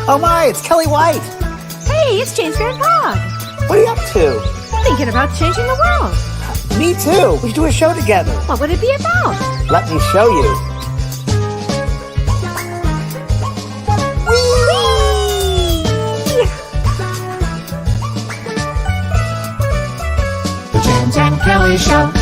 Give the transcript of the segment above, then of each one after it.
Oh my, it's Kellee White. Hey, it's James here in Prague. What are you up to? Thinking about changing the world. Me too. We should do a show together. What would it be about? Let me show you. The James and Kellee Show.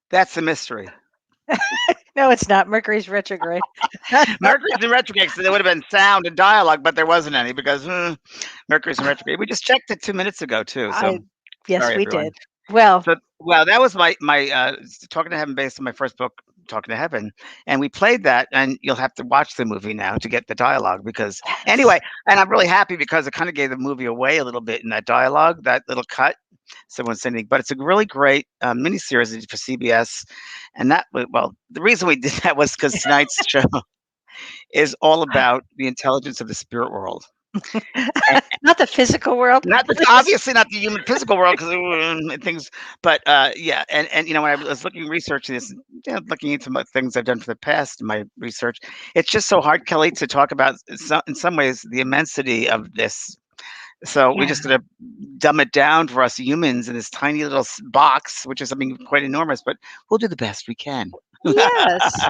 That's the mystery. No, it's not. Mercury's retrograde. Mercury's in retrograde, so there would have been sound and dialogue, but there wasn't any because Mercury's in retrograde. We just checked it 2 minutes ago too. So Yes, sorry, we everyone. did. Well, So, well, that was my Talking to Heaven based on my first book, Talking to Heaven, and we played that, and you'll have to watch the movie now to get the dialogue because anyway, and I'm really happy because it kind of gave the movie away a little bit in that dialogue, that little cut. Someone's sending, but it's a really great miniseries for CBS, and well, the reason we did that was because tonight's show is all about the intelligence of the spirit world. not the physical world. Obviously not the human physical world because things, but yeah, and you know when I was researching this, looking into things I've done for the past in my research, it's just so hard, Kellee, to talk about in some ways the immensity of this. So we're just going to dumb it down for us humans in this tiny little box, which is something quite enormous, but we'll do the best we can. Yes.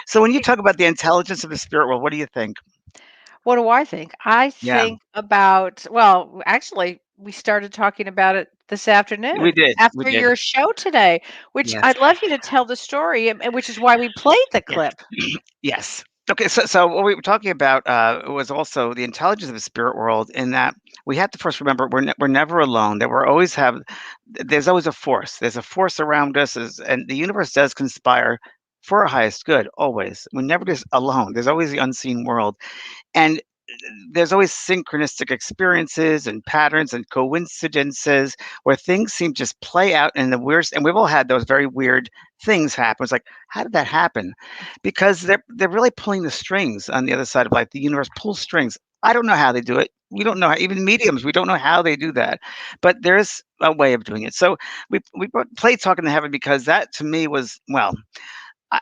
So when you talk about the intelligence of the spirit world, what do you think? What do I think? I Yeah. think about, well, actually, we started talking about it this afternoon. We did. After your show today, which Yes. I'd love you to tell the story, and which is why we played the clip. Yes. Okay, so what we were talking about was also the intelligence of the spirit world, in that we have to first remember we're never alone. That there's always a force. There's a force around us, and the universe does conspire for our highest good. Always, we're never just alone. There's always the unseen world, and there's always synchronistic experiences and patterns and coincidences where things seem to just play out in the weirdest. And we've all had those very weird things happen. It's like, how did that happen? Because they're really pulling the strings on the other side of life. The universe pulls strings. I don't know how they do it. We don't know how, even mediums, we don't know how they do that, but there's a way of doing it. So we played Talking to Heaven because that to me was, well,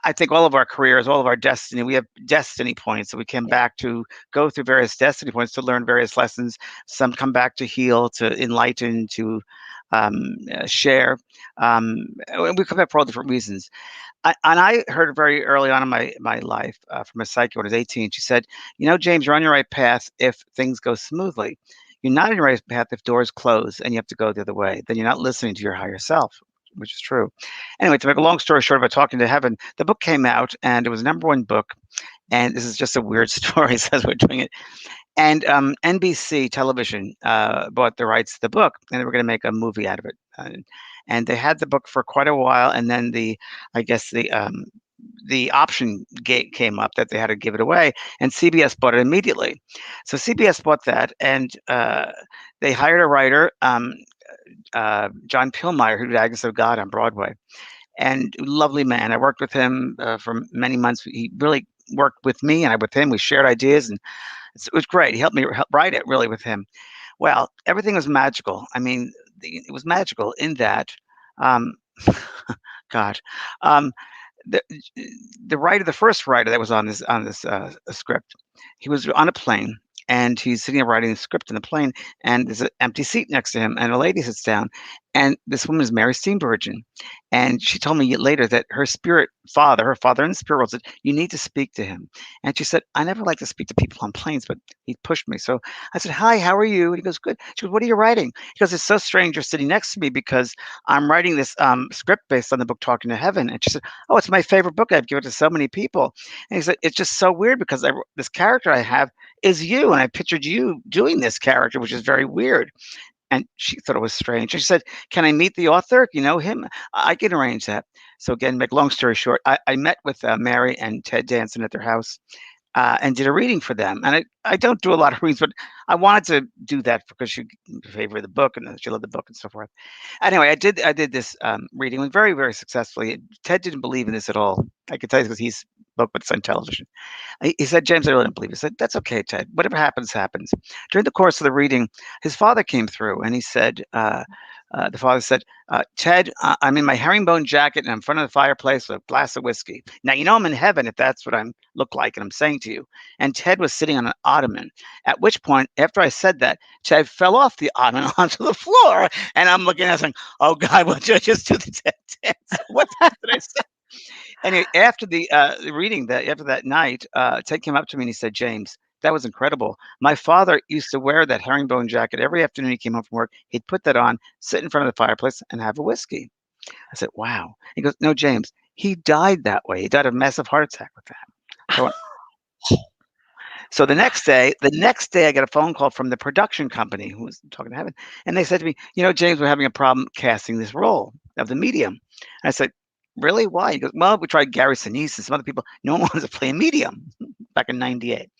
I think all of our careers, all of our destiny, we have destiny points that we come Yeah. back to, go through various destiny points to learn various lessons. Some come back to heal, to enlighten, to share. And we come back for all different reasons. And I heard very early on in my life from a psychic when I was 18. She said, James, you're on your right path if things go smoothly. You're not on your right path if doors close and you have to go the other way. Then you're not listening to your higher self, which is true. Anyway, to make a long story short about talking to heaven, the book came out and it was #1 book. And this is just a weird story as we're doing it. And NBC television bought the rights to the book, and they were going to make a movie out of it. And they had the book for quite a while, and then I guess the option gate came up that they had to give it away, and CBS bought it immediately. So CBS bought that, and they hired a writer, John Pillmeyer, who did Agnes of God on Broadway, and lovely man. I worked with him for many months. He really worked with me, and I with him. We shared ideas, and it was great. He helped me write it really with him. Well, everything was magical. I mean, it was magical in that, um, God, um, the the first writer that was on this script, he was on a plane and he's sitting there writing the script in the plane, and there's an empty seat next to him, and a lady sits down, and this woman is Mary Steenburgen, and she told me later that her father in the spirit world said, "You need to speak to him," and she said, "I never like to speak to people on planes, but he pushed me." So I said, "Hi, how are you?" And he goes, "Good." She goes, "What are you writing?" He goes, "It's so strange you're sitting next to me because I'm writing this script based on the book Talking to Heaven." And she said, "Oh, it's my favorite book. I've given it to so many people." And he said, "It's just so weird because this character I have is you, and I pictured you doing this character, which is very weird." And she thought it was strange. And she said, "Can I meet the author? You know him? I can arrange that." So again, make long story short, I met with Mary and Ted Danson at their house and did a reading for them. And I don't do a lot of readings, but I wanted to do that because she favored the book and she loved the book and so forth. Anyway, I did this reading very, very successfully. Ted didn't believe in this at all. I could tell you because he's spoke with this on television. He said, "James, I really don't believe it." I said, "That's okay, Ted. Whatever happens, happens." During the course of the reading, his father came through and he said, the father said, "Ted, I'm in my herringbone jacket and I'm in front of the fireplace with a glass of whiskey. Now, you know I'm in heaven if that's what I look like and I'm saying to you." And Ted was sitting on an ottoman, at which point, after I said that, Ted fell off the ottoman onto the floor. And I'm looking at him saying, "Oh, God, what did I just do to Ted? What did I say?" Anyway, after the reading after that night, Ted came up to me and he said, "James, that was incredible. My father used to wear that herringbone jacket every afternoon he came home from work. He'd put that on, sit in front of the fireplace, and have a whiskey." I said, "Wow." He goes, "No, James, he died that way. He died of a massive heart attack with that." So, so the next day, I got a phone call from the production company who was talking to heaven, and they said to me, "James, we're having a problem casting this role of the medium." And I said, "Really? Why?" He goes, "Well, we tried Gary Sinise and some other people. No one wanted to play a medium back in '98."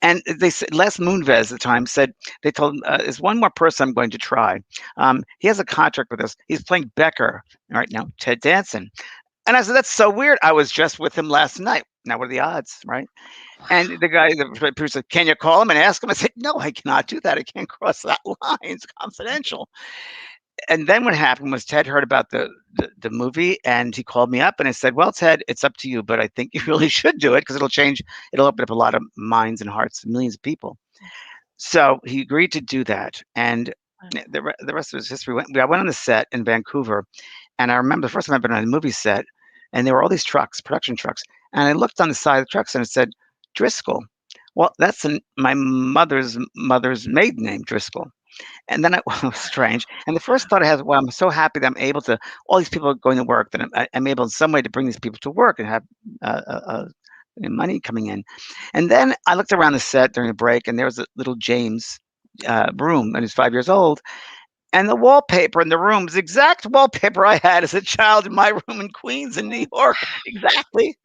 And they said, Les Moonves at the time said, they told him, "There's one more person I'm going to try. He has a contract with us. He's playing Becker right now, Ted Danson." And I said, "That's so weird. I was just with him last night. Now, what are the odds, right?" And the producer said, "Can you call him and ask him?" I said, "No, I cannot do that. I can't cross that line. It's confidential." And then what happened was Ted heard about the movie and he called me up and I said, "Well, Ted, it's up to you, but I think you really should do it because it'll open up a lot of minds and hearts of millions of people." So he agreed to do that. And the rest of his history. I went on the set in Vancouver, and I remember the first time I've been on a movie set, and there were all these trucks, production trucks, and I looked on the side of the trucks and it said Driscoll. Well, that's my mother's maiden name, Driscoll. And then was strange. And the first thought I had, well, I'm so happy that I'm able to, all these people are going to work, that I'm able in some way to bring these people to work and have money coming in. And then I looked around the set during a break, and there was a little James room, and he's 5 years old. And the wallpaper in the room is the exact wallpaper I had as a child in my room in Queens in New York. Exactly.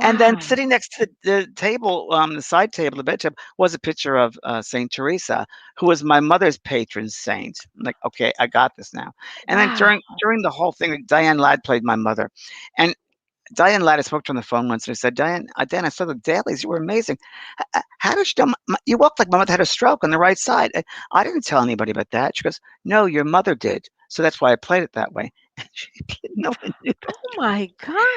And then Wow. sitting next to the table, the side table, the bed table, was a picture of Saint Teresa, who was my mother's patron saint. I'm like, okay, I got this now. And then Wow. during the whole thing, Diane Ladd played my mother, and Diane Ladd, I spoke to her on the phone once, and I said, Dan, I saw the dailies. You were amazing. How did you know? You walked like my mother had a stroke on the right side. I didn't tell anybody about that." She goes, "No, your mother did. So that's why I played it that way." No one knew. Oh my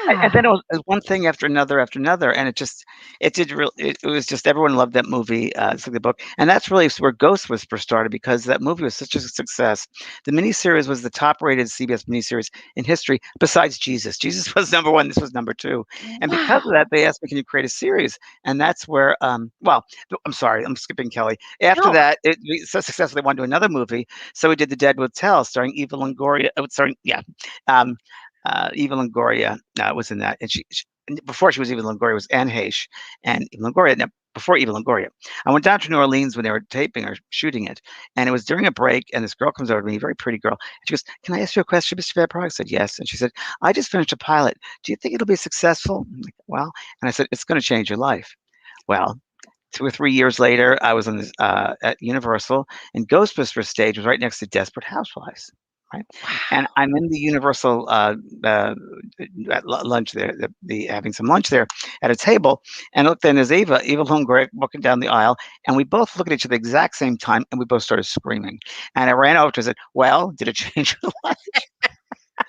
And then God. it was one thing after another, and it did real it was just everyone loved that movie, it's like the book, and that's really where Ghost Whisperer started because that movie was such a success. The miniseries was the top-rated CBS miniseries in history besides Jesus. Jesus was number 1, this was number 2, and because of Wow. that, they asked me, "Can you create a series?" And that's where, well, I'm sorry, I'm skipping Kelly. After No. that, it was so successful, they wanted to do another movie, so we did The Dead Would Tell starring Eva Longoria, starring yeah, um, Eva Longoria was in that, and before she was Eva Longoria was Anne Heche, and Eva Longoria. Now, before Eva Longoria, I went down to New Orleans when they were taping or shooting it, and it was during a break. And this girl comes over to me, a very pretty girl, and she goes, "Can I ask you a question, Mr. Van Praagh?" I said, "Yes," and she said, "I just finished a pilot. Do you think it'll be successful?" I'm like, "Well," and I said, "It's going to change your life." Well, 2 or 3 years later, I was on this, at Universal, and Ghostbusters stage was right next to Desperate Housewives, right? And Wow. I'm in the Universal, uh, at lunch there, the having some lunch there at a table, and I looked, and there's Eva Longoria walking down the aisle, and we both looked at each other at the exact same time, and we both started screaming. And I ran over to her and said, "Well, did it change your life?"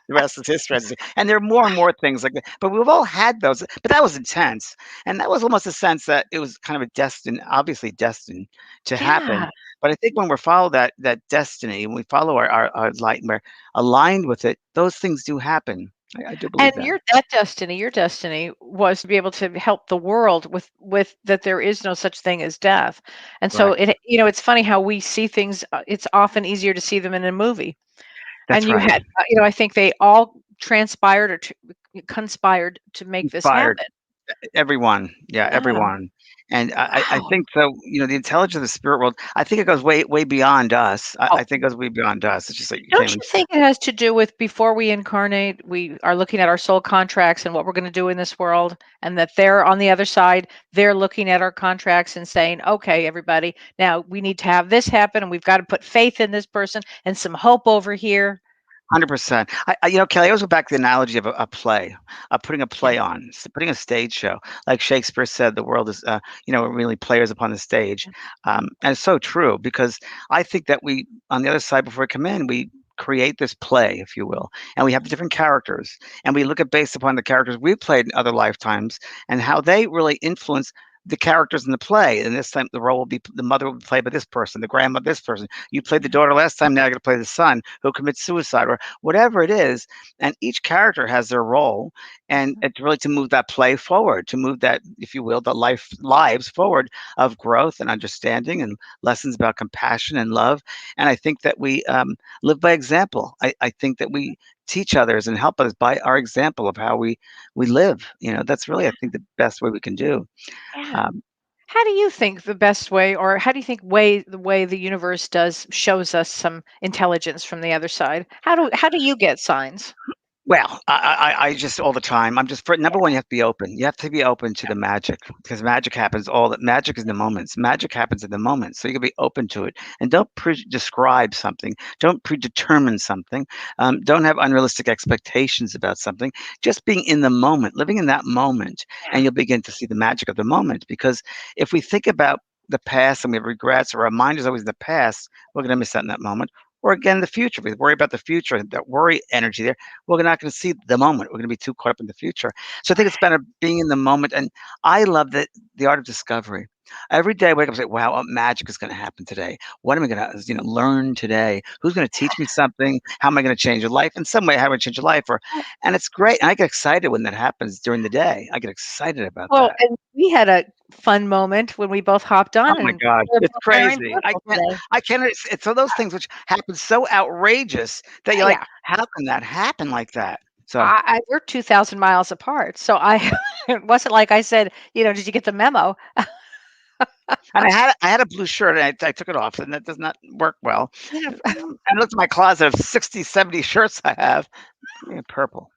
The rest is history. And there are more and more things like that. But we've all had those. But that was intense. And that was almost a sense that it was kind of a obviously destined to happen. Yeah. But I think when we follow that destiny, and we follow our light and we're aligned with it, those things do happen. I do believe And that. your destiny was to be able to help the world with that there is no such thing as death. And so Right. it's funny how we see things, it's often easier to see them in a movie. That's And you right. had, I think they all transpired or conspired to make this Inspired. happen. Everyone, yeah, Yeah. everyone, and I Wow. think so. The intelligence of the spirit world. I think it goes way beyond us. Oh, I think it goes way beyond us. It's just like you can't don't even. you think it has to do with before we incarnate, we are looking at our soul contracts and what we're going to do in this world, and that they're on the other side, they're looking at our contracts and saying, okay, everybody, now we need to have this happen, and we've got to put faith in this person and some hope over here. 100%. Kelly, I always go back to the analogy of a play, putting a Yeah. play on, putting a stage show. Like Shakespeare said, the world is, really players upon the stage. And it's so true because I think that we, on the other side, before we come in, we create this play, if you will, and we have the different characters, and we look at based upon the characters we've played in other lifetimes and how they really influence the characters in the play. And this time, the role will be the mother will be played by this person, the grandma this person. You played the Yeah. daughter last time. Now you're going to play the son who commits suicide, or whatever it is. And each character has their role, and Mhm. it's really to move that play forward, to move that, if you will, the lives forward of growth and understanding and lessons about compassion and love. And I think that we live by example. I think that we teach others and help others by our example of how we live. That's really, I think, the best way we can do. Yeah. um, How do you think the best way, or how do you think the way the universe does shows us some intelligence from the other side? How do you get signs? Well, I just all the time. I'm just for number one, you have to be open. You have to be open to the magic because magic happens all that magic is in the moments. Magic happens in the moment. So you can be open to it and don't describe something. Don't predetermine something. Don't have unrealistic expectations about something. Just being in the moment, living in that moment, and Yeah. you'll begin to see the magic of the moment. Because if we think about the past and we have regrets, or our mind is always in the past, we're going to miss that in that moment. Or again, the future. If we worry about the future, that worry energy there, we're not going to see the moment. We're going to be too caught up in the future. So I think it's better being in the moment. And I love the art of discovery. Every day I wake up and say, wow, what magic is going to happen today? What am I going to learn today? Who's going to teach me something? How am I going to change your life? In some way, how do I change your life? And it's great. And I get excited when that happens during the day. I get excited about Well, that. and we had a fun moment when we both hopped Oh on my and god, we're it's both wearing crazy. purple today. I can't it's so those things which happen so outrageous that you're like, Yeah. "How can that happen like that?" So We're 2,000 miles apart. So it wasn't like I said, did you get the memo? and I had a blue shirt, and I took it off, and that does not work well. Yeah. I looked at my closet of 60, 70 shirts I have. Purple.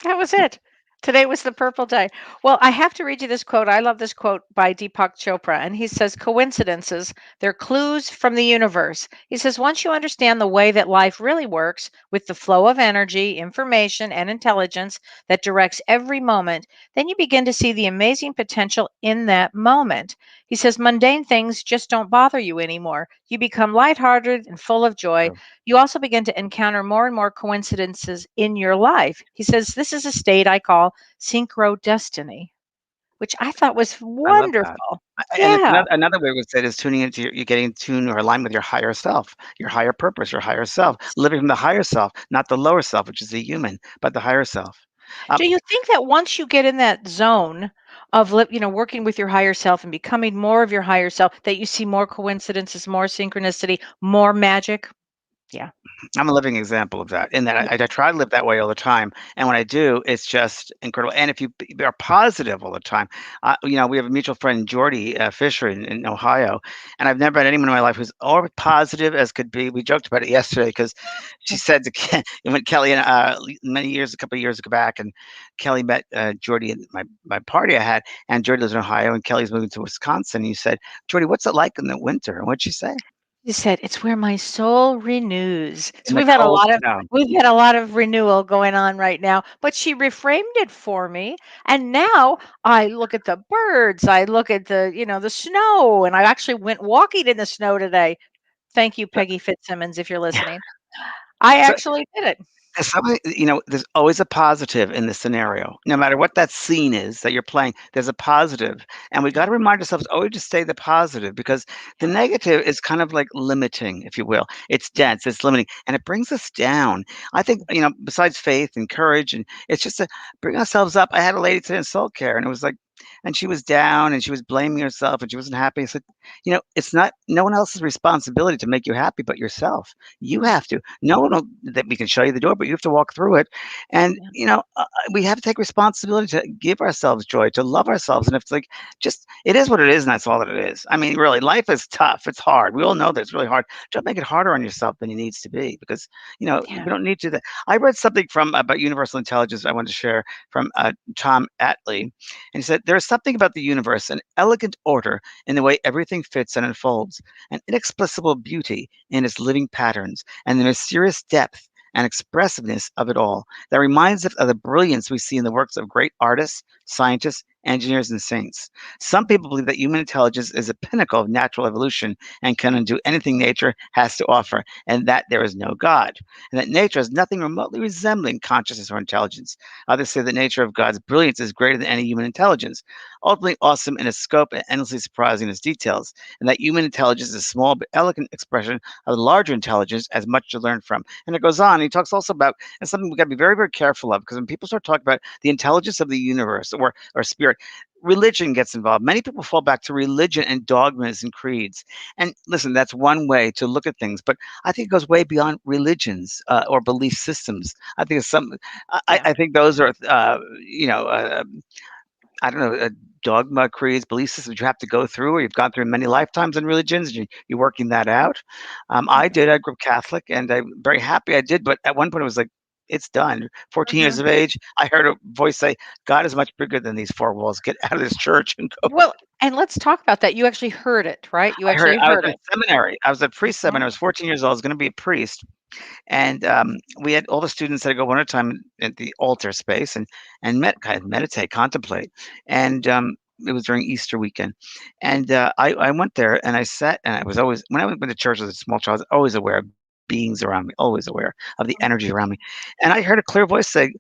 That was it. Today was the purple day. Well, I have to read you this quote. I love this quote by Deepak Chopra, and he says, coincidences, they're clues from the universe. He says, once you understand the way that life really works with the flow of energy, information, and intelligence that directs every moment, then you begin to see the amazing potential in that moment. He says mundane things just don't bother you anymore. You become lighthearted and full of joy. True. You also begin to encounter more and more coincidences in your life. He says this is a state I call synchrodestiny, which I thought was I love that. wonderful. And it's Yeah. another way we say it is tuning into you getting in tune or aligned with your higher self, your higher purpose, your higher self, living from the higher self, not the lower self, which is the human, but the higher self. Um, Do you think that once you get in that zone of working with your higher self and becoming more of your higher self, that you see more coincidences, more synchronicity, more magic? Yeah. I'm a living example of that. In that Yeah. I try to live that way all the time, and when I do, it's just incredible. And if you are positive all the time, we have a mutual friend, Jordy Fisher in Ohio, and I've never met anyone in my life who's all positive as could be. We joked about it yesterday because she said to when Kelly and a couple of years back, and Kelly met Jordy at my party I had, and Jordy lives in Ohio, and Kelly's moving to Wisconsin. And you said, Jordy, what's it like in the winter? And what'd she say? You said it's where my soul renews. In So the we've had a cold lot of snow. we've had a lot of renewal going on right now, but she reframed it for me. And now I look at the birds, I look at the snow, and I actually went walking in the snow today. Thank you, Peggy Fitzsimmons, if you're listening. I So actually did it. there's always a positive in the scenario. No matter what that scene is that you're playing, there's a positive, and we Yeah. gotta remind ourselves always to stay the positive because the Yeah. negative is kind of like limiting, if you will. It's dense, it's limiting, and it brings us down. I think, besides faith and courage, and it's just to bring ourselves up. I had a lady today in soul care, and it was like and she was down, and she was blaming herself, and she wasn't happy. I said, "It's not no one else's responsibility to make you happy but yourself. You Mm, have to. No one will that we can show you the door, but you have to walk through it. And, yeah. we have to take responsibility to give ourselves joy, to love ourselves. And if it's like, just, it is what it is, and that's all that it is. I mean, really, life is tough. It's hard. We all know that it's really hard. Don't make it harder on yourself than it needs to be because, we Yeah. don't need to. I read something from about universal intelligence I wanted to share from Tom Atlee. And he said, there is something about the universe, an elegant order in the way everything fits and unfolds, an inexplicable beauty in its living patterns and the mysterious depth and expressiveness of it all that reminds us of the brilliance we see in the works of great artists, scientists, engineers, and saints. Some people believe that human intelligence is a pinnacle of natural evolution and can undo anything nature has to offer, and that there is no God, and that nature has nothing remotely resembling consciousness or intelligence. Others say the nature of God's brilliance is greater than any human intelligence, ultimately awesome in its scope and endlessly surprising in its details, and that human intelligence is a small but elegant expression of the larger intelligence has much to learn from. And it goes on. He talks also about, and something we got to be very, very careful of, because when people start talking about the intelligence of the universe or spirit, religion gets involved. Many people fall back to religion and dogmas and creeds. And listen, that's one way to look at things, but I think it goes way beyond religions or belief systems. I think it's some. Yeah. I think those are, I don't know, dogma, creeds, belief systems you have to go through, or you've gone through many lifetimes in religions, and you're working that out. I Mhm. did. I grew up Catholic, and I'm very happy I did. But at one point, it was like, it's done. 14 years Mhm. of age, I heard a voice say, "God is much bigger than these four walls. Get out of this church and go." Well, and let's talk about that. You actually heard it, right? You I heard. actually I was heard in it. seminary. I was at priest Mhm. seminary. I was 14 years old. I was going to be a priest, and we had all the students had to go one at a time at the altar space and kind of meditate, contemplate, and it was during Easter weekend, and I went there and I sat and I was always when I went to church as a small child, I was always aware of beings around me, always aware of the energy around me, and I heard a clear voice say,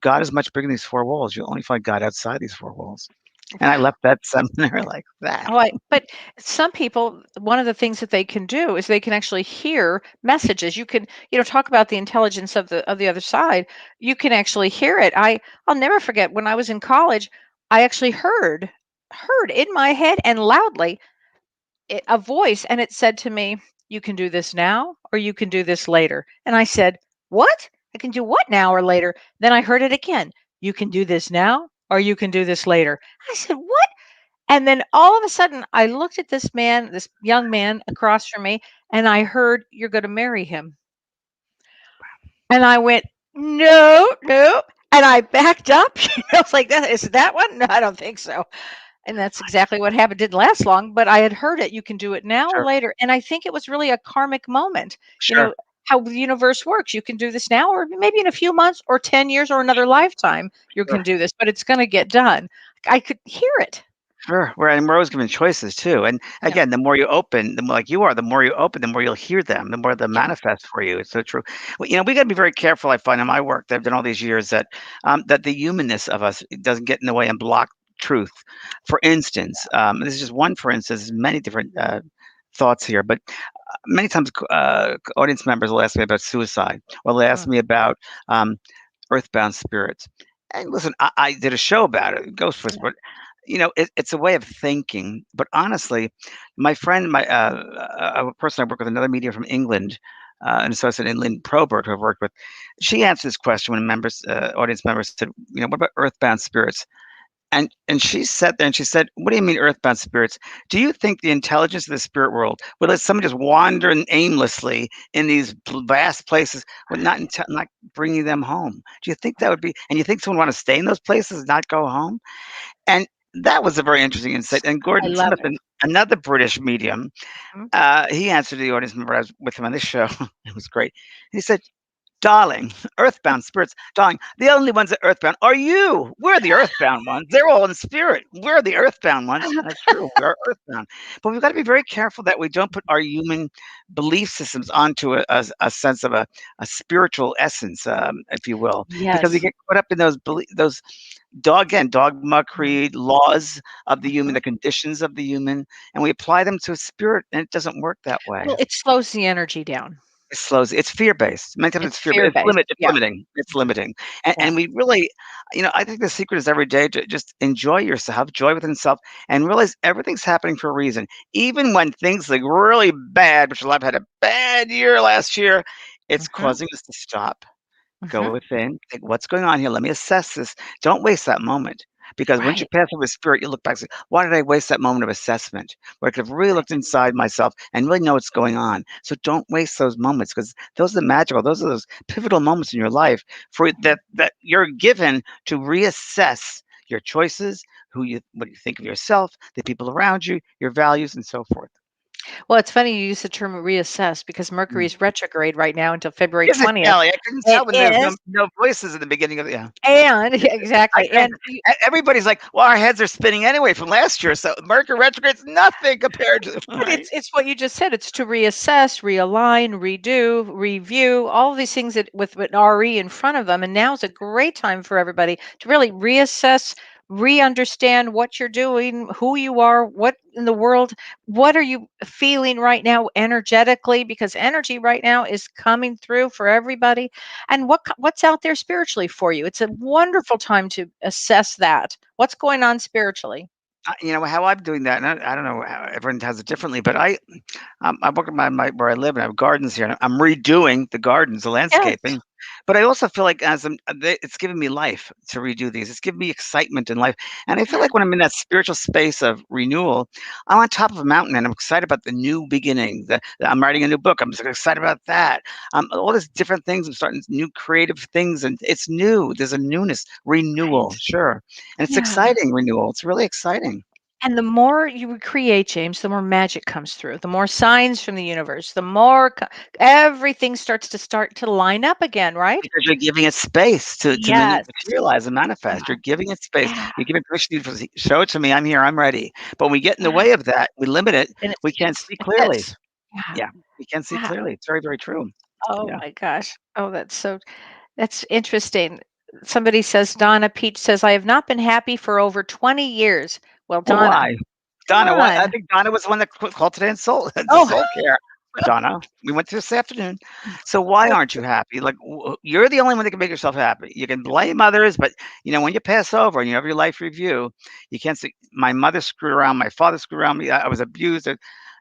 God is much bigger than these four walls. You'll only find God outside these four walls, and I left that seminary like that. Oh, but some people, one of the things that they can do is they can actually hear messages. You can, talk about the intelligence of the other side. You can actually hear it. I'll never forget when I was in college, I actually heard in my head and loudly a voice, and it said to me, "You can do this now, or you can do this later." And I said, "What? I can do what now or later?" Then I heard it again. "You can do this now, or you can do this later." I said, "What?" And then all of a sudden, I looked at this man, this young man across from me, and I heard, "You're going to marry him." And I went, "No, no." And I backed up. I was like, "That is that one? No, I don't think so." And that's exactly what happened. Didn't last long, but I had heard it. You can do it now or Sure, later. And I think it was really a karmic moment. You sure, know, how the universe works. You can do this now, or maybe in a few months, or 10 years, or another lifetime, you sure. can do this, but it's going to get done. I could hear it. Sure. We're always given choices too. And Yeah. again, the more you open, the more like you are, the more you open, the more you'll hear them, the more they'll Yeah. manifest for you. It's so true. Well, we got to be very careful. I find in my work that I've done all these years that that the humanness of us doesn't get in the way and block truth. For instance, this is just one. For instance, there's many different thoughts here, but many times audience members will ask me about suicide, or they'll ask Mm, me about um, earthbound spirits. And listen, I did a show about it, Ghost yeah. Whisperer. It's a way of thinking. But honestly, my friend, a person I work with, another medium from England, an associate in Lynn Probert, who I've worked with, she answered this question when audience members said, what about earthbound spirits? And she sat there and she said, "What do you mean earthbound spirits? Do you think the intelligence of the spirit world would let someone just wander aimlessly in these vast places, with not bringing them home? Do you think that would be? And you think someone want to stay in those places and not go home?" And that was a very interesting insight. And I Gordon love Smith, it. another British medium, Mhm. he answered the audience member. I was with him on this show. It was great. He said, "Darling, earthbound spirits, darling, the only ones that earthbound are you. We're the earthbound ones. They're all in spirit. We're the earthbound ones." And that's true. We are earthbound. But we've got to be very careful that we don't put our human belief systems onto a sense of a spiritual essence, if you will, because we Yes. get caught up in those dogma, Mhm, creed, laws of the human, mhm. the conditions of the human, and we apply them to a spirit, and it doesn't work that way. Well, it slows the energy down. It slows it's fear-based. Many times it's It's fear ba fear-based. it's Yeah. limiting, it's Mhm. limiting, and Yeah. we really I think the secret is every day to just enjoy yourself, joy within self, and realize everything's happening for a reason. Even when things look really bad, which I've had a bad year last year, it's Mhm, causing us to stop, mhm. go within, think, "What's going on here? Let me assess this." Don't waste that moment, because once you Right, pass over spirit, you look back and say, "Why did I waste that moment of assessment where I could have really right. looked inside myself and really know what's going on?" So don't waste those moments, because those are magical. Those are those pivotal moments in your life for Mhm. that you're given to reassess your choices, what you think of yourself, the people around you, your values, and so forth. Well, it's funny you use the term reassess because Mercury Mm. is retrograde right now until February Is it, 20th. Kelly? I couldn't It tell when there's is, no voices in the beginning of the yeah. and yeah, I exactly, think and you everybody's like, "Well, our heads are spinning anyway from last year, so Mercury retrograde's nothing compared to" but right? it's what you just said. It's to reassess, realign, redo, review, all of these things that with an RE in front of them. And now is a great time for everybody to really reassess, re-understand what you're doing, who you are, what in the world, what are you feeling right now energetically? Because energy right now is coming through for everybody, and what's out there spiritually for you. It's a wonderful time to assess that. What's going on spiritually? How I'm doing that, and I don't know how everyone does it differently, but I work at my where I live, and I have gardens here, and I'm redoing the gardens, the Yes. landscaping. But I also feel like it's giving me life to redo these. It's giving me excitement in life, and I feel like when I'm in that spiritual space of renewal, I'm on top of a mountain, and I'm excited about the new beginning. I'm writing a new book. I'm just excited about that. All these different things. I'm starting new creative things, and it's new. There's a newness, renewal, Right. sure, and it's Yeah. exciting renewal. It's really exciting. And the more you create, James, the more magic comes through, the more signs from the universe, the more everything starts to line up again, right? Because you're giving it space to Yes. materialize and manifest. Yeah. You're giving it space. Yeah. You're giving permission to show it to me. I'm here. I'm ready. But when we get in the Yeah. way of that, we limit it. And it We can't fits. see It clearly. fits. Yeah. Yeah, we can't see Yeah. clearly. It's very, very true. Oh Yeah. my gosh. Oh, that's interesting. Somebody says, Donna Peach says, I have not been happy for over 20 years. Well, Well, Donna, why? come Donna, what? I on. think Donna was the one that called today in soul Oh, soul care. Donna, we went through this afternoon. So why aren't you happy? Like you're the only one that can make yourself happy. You can blame others, but when you pass over and you have your life review, you can't say my mother screwed around, my father screwed around me, I was abused.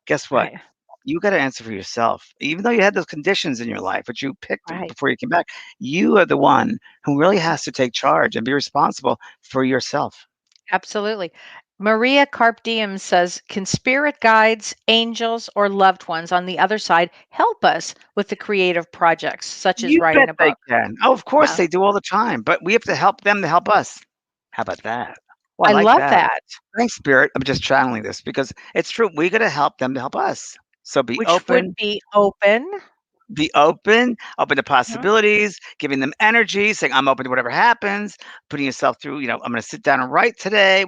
Guess what? right, You got to answer for yourself. Even though you had those conditions in your life, which you picked right. before you came back, you are the one who really has to take charge and be responsible for yourself. Absolutely. Maria Carp Diem says, can spirit guides, angels, or loved ones on the other side help us with the creative projects, such as You writing bet a they book? can. Oh, of course Yeah. they do all the time, but we have to help them to help us. How about that? Oh, I I like love that. that. Thanks, Spirit. I'm just channeling this because it's true. We got to help them to help us. So be Which would open, be open. Be open to Mhm. possibilities, giving them energy, saying, "I'm open to whatever happens," putting yourself through, "I'm gonna sit down and write today."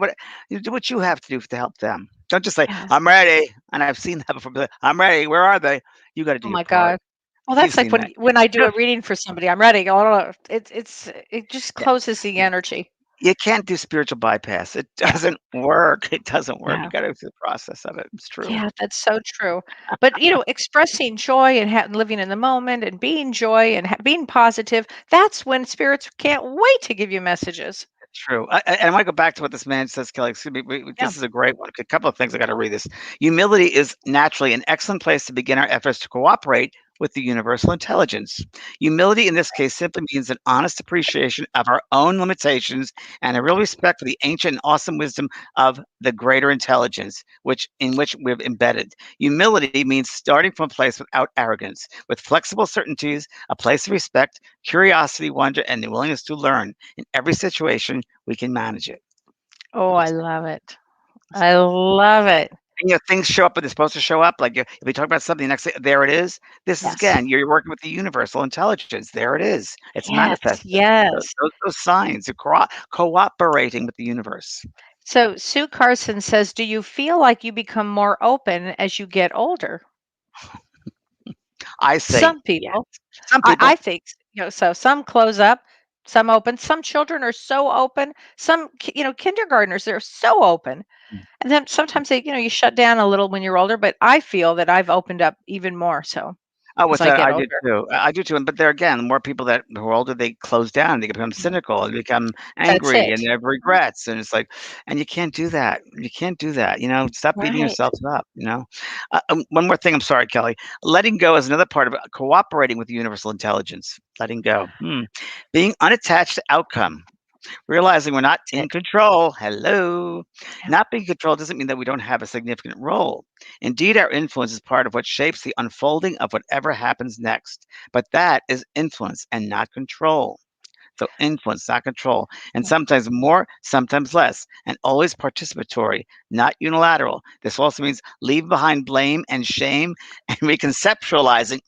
You do what you have to do to help them. Don't just say, Yes. "I'm ready," and I've seen that before, be like, "I'm ready. Where are they?" You gotta do Oh your my part. God. Well, You've that's like seen when that. I do You a reading for somebody. I'm ready. Oh, it just yeah, closes the yeah. energy. You can't do spiritual bypass. It Yeah. doesn't work. It doesn't work. You Yeah. gotta go through the process of it. It's true. Yeah, that's so true. But, expressing joy and living in the moment and being joy and being positive, that's when spirits can't wait to give you messages. True. I want to go back to what this man says, Kelly. Excuse me. Yeah. This is a great one. A couple of things. I got to read this. Humility is naturally an excellent place to begin our efforts to cooperate with the universal intelligence. Humility in this case simply means an honest appreciation of our own limitations and a real respect for the ancient and awesome wisdom of the greater intelligence, which we've embedded. Humility means starting from a place without arrogance, with flexible certainties, a place of respect, curiosity, wonder, and the willingness to learn. In every situation, we can manage it. Oh, I love it. I love it. And, things show up when they're supposed to show up. Like, if we talk about something, next thing, there it is. This is Yes. again, you're working with the universal intelligence. There it is. It's Yes. manifested. Yes. Those signs, you're cooperating with the universe. So Sue Carson says, "Do you feel like you become more open as you get older?" I say Some yes. people. Some I people. think, so some close up, some open. Some children are so open. Some, kindergartners, they're so open. And then sometimes you shut down a little when you're older, but I feel that I've opened up even more so Oh, as with I that, get I do older. too. I do too. And but there again, the more people that who are older, they close down. They become Mhm. cynical. They become That's angry, and it. they have regrets. And it's like, and you can't do that. You can't do that. Stop beating Right. yourselves up. One more thing. I'm sorry, Kelly. Letting go is another part of cooperating with the universal intelligence. Letting go. Being unattached to outcome. Realizing we're not That's in it. control. Hello. Yeah. Not being in control doesn't mean that we don't have a significant role. Indeed, our influence is part of what shapes the unfolding of whatever happens next. But that is influence and not control. So influence, not control. And sometimes more, sometimes less. And always participatory, not unilateral. This also means leave behind blame and shame and reconceptualizing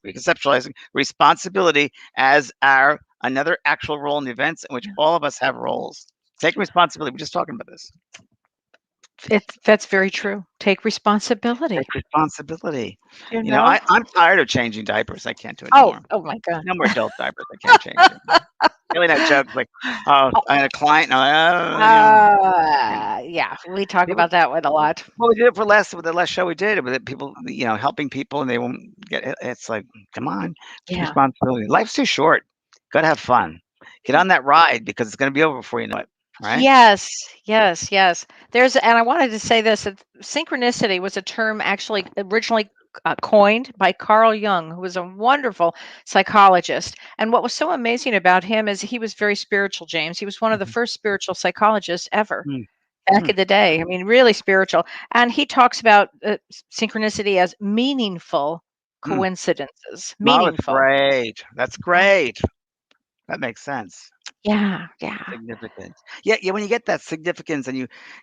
responsibility as our another actual role in the events in which Yeah. all of us have roles. Take responsibility. We're just talking about this. That's very true. Take responsibility, Take responsibility. you know? I'm tired of changing diapers. I can't do it Oh, anymore. oh my God. No more adult diapers. I can't change it. Really, that joke like, oh, Oh, I had a client, and I'm like, yeah. yeah, we talk People, about that one a lot. well, we did it for less with the last show we did with it, people, helping people, and they won't get it. It's like, come on, take Yeah. responsibility. Life's too short. Gotta have fun. Get on that ride because it's gonna be over before you know it. Right? Yes, yes, yes. And I wanted to say this, that synchronicity was a term actually originally coined by Carl Jung, who was a wonderful psychologist. And what was so amazing about him is he was very spiritual, James. He was one of the Mhm. first spiritual psychologists ever Mm, back mm, in the day. I mean, really spiritual. And he talks about synchronicity as meaningful mm. coincidences. Oh, it's Meaningful. great. That's great. That makes sense. Yeah, yeah. Significance. Yeah, yeah. When you get that significance and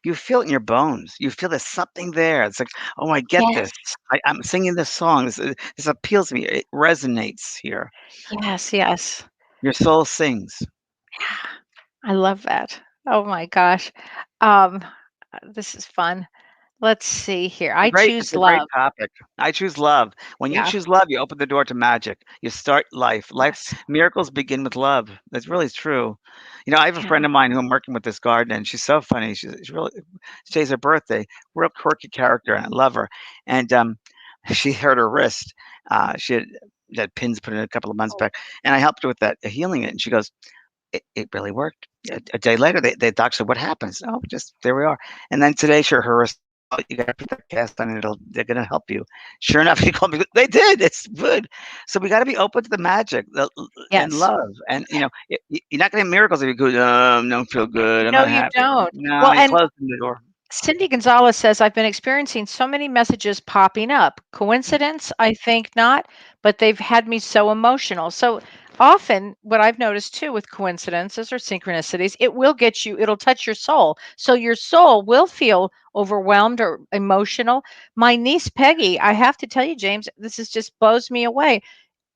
you feel it in your bones, you feel there's something there. It's like, oh, I get Yes, this. I'm singing this song. This appeals to me. It resonates here. yes, yes. Your soul sings. Yeah, I love that. Oh my gosh. Um, this is fun. Let's see here. I It's choose a great love. topic. I choose love. When you Yeah. choose love, you open the door to magic. You start life. Life's Yes. miracles begin with love. That's really true. I have a Yeah. friend of mine who I'm working with this garden, and she's so funny. She's really today's her birthday. Real quirky character, and I love her. And she hurt her wrist. She had pins put in a couple of months Oh, back, and I helped her with that healing it. And she goes, "It really worked." A day later, the doc said, "What happens?" "Oh, just there we are." And then today, sure, her wrist, "Oh, you gotta put that cast on, and they're gonna help you." Sure enough, she called me. They did. It's good. So we got to be open to the magic, and yes. love, and you're not gonna have miracles if you go, don't feel good. I'm No, not you happy. don't. No, Well, you and close the door. Cindy Gonzalez says, I've been experiencing so many messages popping up. Coincidence? I think not, but they've had me so emotional. So often, what I've noticed too with coincidences or synchronicities, it'll touch your soul. So your soul will feel overwhelmed or emotional. My niece Peggy, I have to tell you, James, this is just blows me away.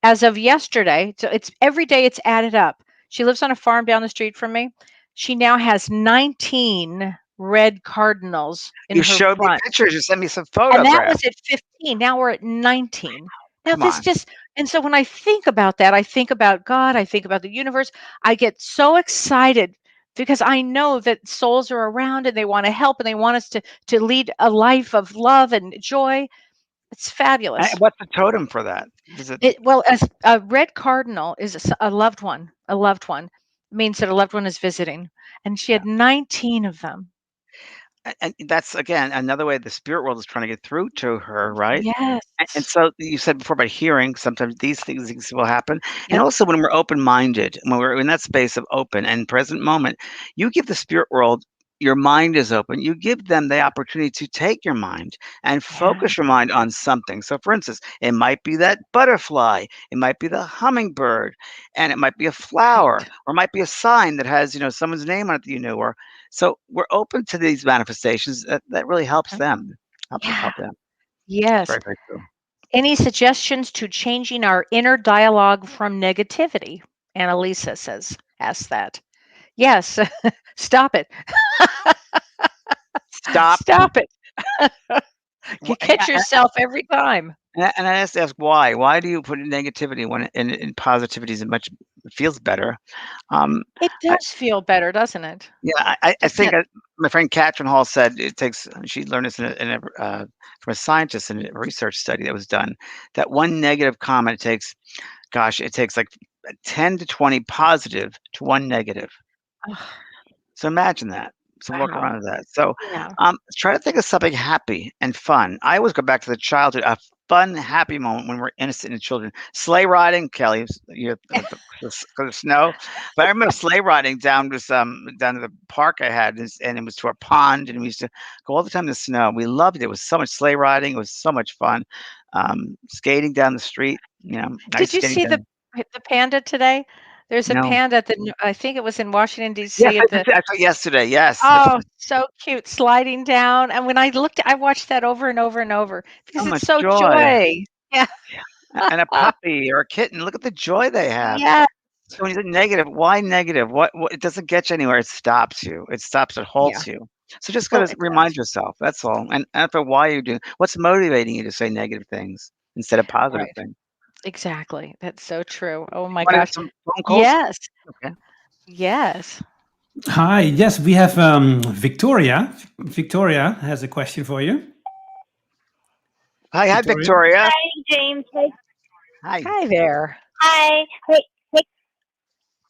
as of yesterday, so it's every day it's added up. She lives on a farm down the street from me. She now has 19 red cardinals in You her showed me front. pictures. You sent me some And that photographs. was at 15. Now we're at 19. Now Come this on. just and so when I think about that, I think about God, I think about the universe. I get so excited because I know that souls are around and they want to help and they want us to lead a life of love and joy. It's And fabulous. what's the totem for that? Does it? Well, as a red cardinal is a loved one. A loved one means that a loved one is visiting, and she had 19 of them. And that's again another way the spirit world is trying to get through to her, right? And Yes. so you said before about hearing, sometimes things will happen. And Yep. also when we're open-minded, when we're in that space of open and present moment, you give the spirit world your mind is open. You give them the opportunity to take your mind and Yeah. focus your mind on something. So for instance, it might be that butterfly, it might be the hummingbird, and it might be a flower, Right. or it might be a sign that has, someone's name on it that you knew. Or so we're open to these manifestations. That really helps Mhm. them. Yeah. Help them. It's Yes. very, very true. Any suggestions to changing our inner dialogue from negativity? Annalisa says, ask that. Yes. Stop it. Stop. Stop it. You And catch yourself every time. I have to ask why. Why do you put in negativity when in positivity is much it feels better? Um, It I, does feel better, doesn't it? yeah, I Just think that. my friend Katrin Hall said it takes. She learned this from a scientist in a research study that was done. That one negative comment takes, gosh, it takes like 10 to 20 positive to one negative. Oh, So imagine that. So walk wow. around with that. So Yeah. try to think of something happy and fun. I always go back to the childhood, a fun, happy moment when we're innocent and children. Sleigh riding, Kelly, the snow. But I remember sleigh riding down to the park I had, and it was to a pond, and we used to go all the time in the snow. We loved it. It was so much sleigh riding. It was so much fun. Skating down the street, Did ice you skating see down. the panda today? There's a No. panda at the I think it was in Washington, Yes, DC at the I saw yesterday. Yes. oh, so cute, sliding down, and when I watched that over and over and over So because it's much so joy. joy. Yeah. And a puppy or a kitten, look at the joy they have. Yes. So when you say negative, why negative? What it doesn't get you anywhere, it stops you. It stops, it Yeah. halts you. So just Well, gotta it remind does. yourself, that's all. And after why you're doing what's motivating you to say negative things instead of positive Right. things? Exactly. That's so true. Oh my Wanna do gosh. some phone calls? Yes. Okay. Yes. Hi, yes, we have Victoria. Victoria has a question for you. Hi, Victoria. Victoria. Hi, James. Hi. Hi there. Hi. Hey,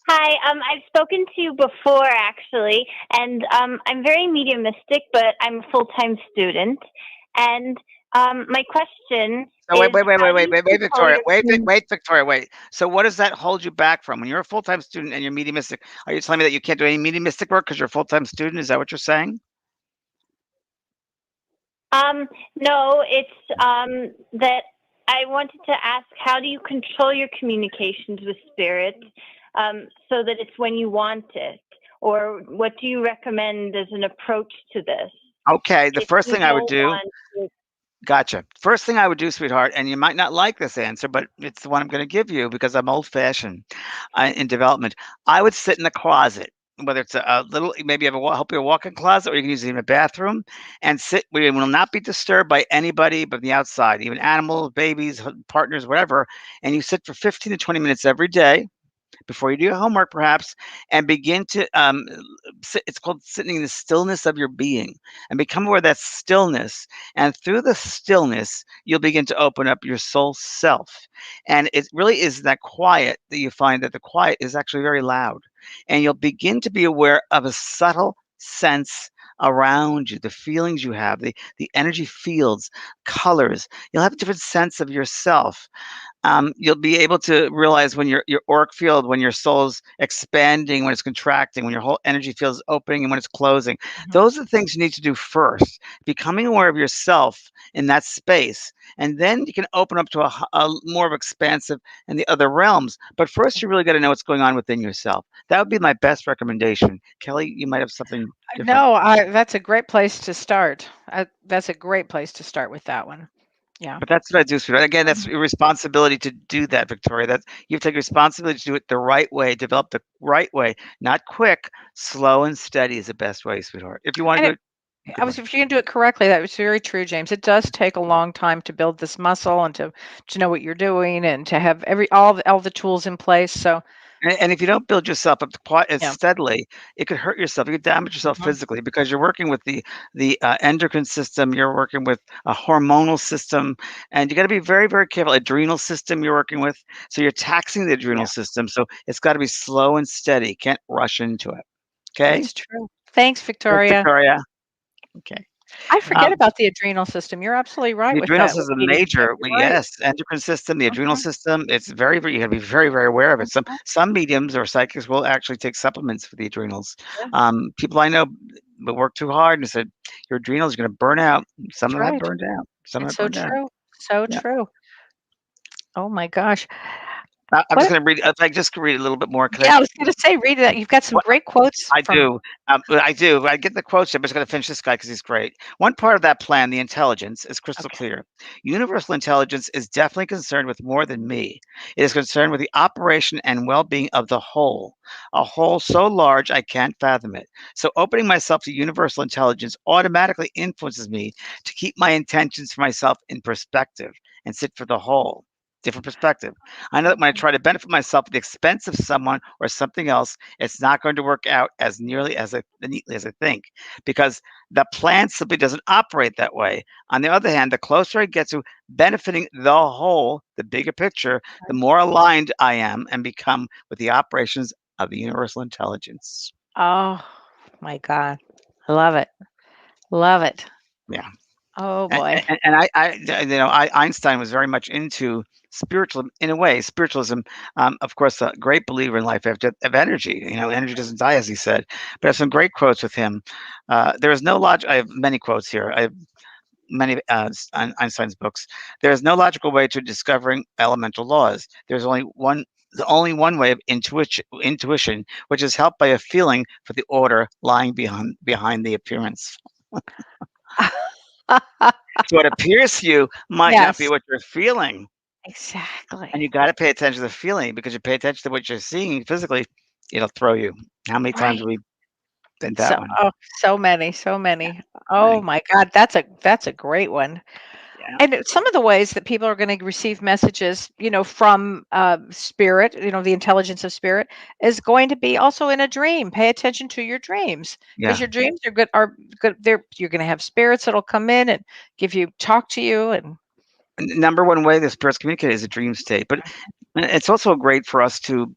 hi. I've spoken to you before, actually, and I'm very mediumistic, but I'm a full-time student. And my question So is, how do you control Victoria. your communication? Wait, Victoria, wait. So what does that hold you back from? When you're a full-time student and you're mediumistic, are you telling me that you can't do any mediumistic work because you're a full-time student? Is that what you're saying? No, it's that I wanted to ask, how do you control your communications with spirit so that it's when you want it? Or what do you recommend as an approach to this Okay, the if first you thing I would don't do. want to? Gotcha. First thing I would do, sweetheart, and you might not like this answer, but it's the one I'm going to give you because I'm old-fashioned in development. I would sit in the closet, whether it's a little, maybe you have help you a walk-in closet, or you can use it in a bathroom, and sit. We will not be disturbed by anybody but the outside, even animals, babies, partners, whatever. And you sit for 15 to 20 minutes every day before you do your homework, perhaps, and begin to sit, it's called sitting in the stillness of your being, and become aware of that stillness. And through the stillness, you'll begin to open up your soul self. And it really is that quiet that you find that the quiet is actually very loud. And you'll begin to be aware of a subtle sense around you, the feelings you have, the energy fields, colors. You'll have a different sense of yourself. You'll be able to realize when your auric field, when your soul's expanding, when it's contracting, when your whole energy field is opening and when it's closing. Mhm. Those are the things you need to do first. Becoming aware of yourself in that space, and then you can open up to a more of expansive and the other realms. But first, you really got to know what's going on within yourself. That would be my best recommendation. Kelly, you might have something different. No, that's a great place to start. That's a great place to start with that one. Yeah. But that's what I do, sweetheart. Again, that's your responsibility to do that, Victoria. That's you take responsibility to do it the right way, develop the right way, not quick, slow and steady is the best way, sweetheart. If you want And to do it, it, I good was, way. if you can do it correctly, that was very true, James. It does take a long time to build this muscle and to know what you're doing and to have all the tools in place. So And if you don't build yourself up quite as yeah. steadily, it could hurt yourself. You could damage yourself Mhm. physically because you're working with the endocrine system. You're working with a hormonal system, and you got to be very, very careful. Adrenal system you're working with, so you're taxing the Yeah, adrenal system. So it's got to be slow and steady. Can't rush into it. Okay, that's true. Thanks, thanks, Victoria. Victoria. Okay. I forget Um, about the adrenal system. You're absolutely right The with adrenal that, with system eating too. major, well, You're right. yes, endocrine system, the adrenal Mhm, system, it's very, very you gotta be very, very aware of it. Some mhm. some mediums or psychics will actually take supplements for the adrenals. Yeah, People I know that work too hard and said, "Your adrenals are gonna burn out." Some that's of them have right. burned out. Some It's have so burned out. true. So Yeah. true. Oh my gosh. I'm just What gonna read if I just could read a little bit more, could I? Yeah, I was gonna say, read that. You've got some great quotes I from do. I do. I get the quotes. I'm just going to finish this guy because he's great. One part of that plan, the intelligence, is crystal okay. clear. Universal intelligence is definitely concerned with more than me. It is concerned with the operation and well being of the whole, a whole so large I can't fathom it. So, opening myself to universal intelligence automatically influences me to keep my intentions for myself in perspective and sit for the whole. Different perspective. I know that when I Mhm. try to benefit myself at the expense of someone or something else, it's not going to work out as nearly as neatly as I think, because the plan simply doesn't operate that way. On the other hand, the closer I get to benefiting the whole, the bigger picture, the more aligned I am and become with the operations of the universal intelligence. Oh my God. I love it. Love it. Yeah. Oh And, boy. Einstein was very much into spiritual, in a way, spiritualism. Of course, a great believer in life of energy. Energy doesn't die, as he said. But I have some great quotes with him. There is no logic. I have many quotes here. I have many Einstein's books. There is no logical way to discovering elemental laws. There's only one way of intuition, which is helped by a feeling for the order lying behind the appearance. So what appears to you might not be Yes, what you're feeling, exactly. and you got to pay attention to the feeling because you pay attention to what you're seeing physically, it'll throw you. How many times Right. have we done So that one? oh, so many, so many. Oh Right. my God, that's a great one. Yeah. And some of the ways that people are going to receive messages, from spirit, the intelligence of spirit, is going to be also in a dream. Pay attention to your dreams because Yeah. your dreams are good. You're going to have spirits that'll come in and talk to you, and Number one way the spirits communicate is a dream state, but it's also great for us to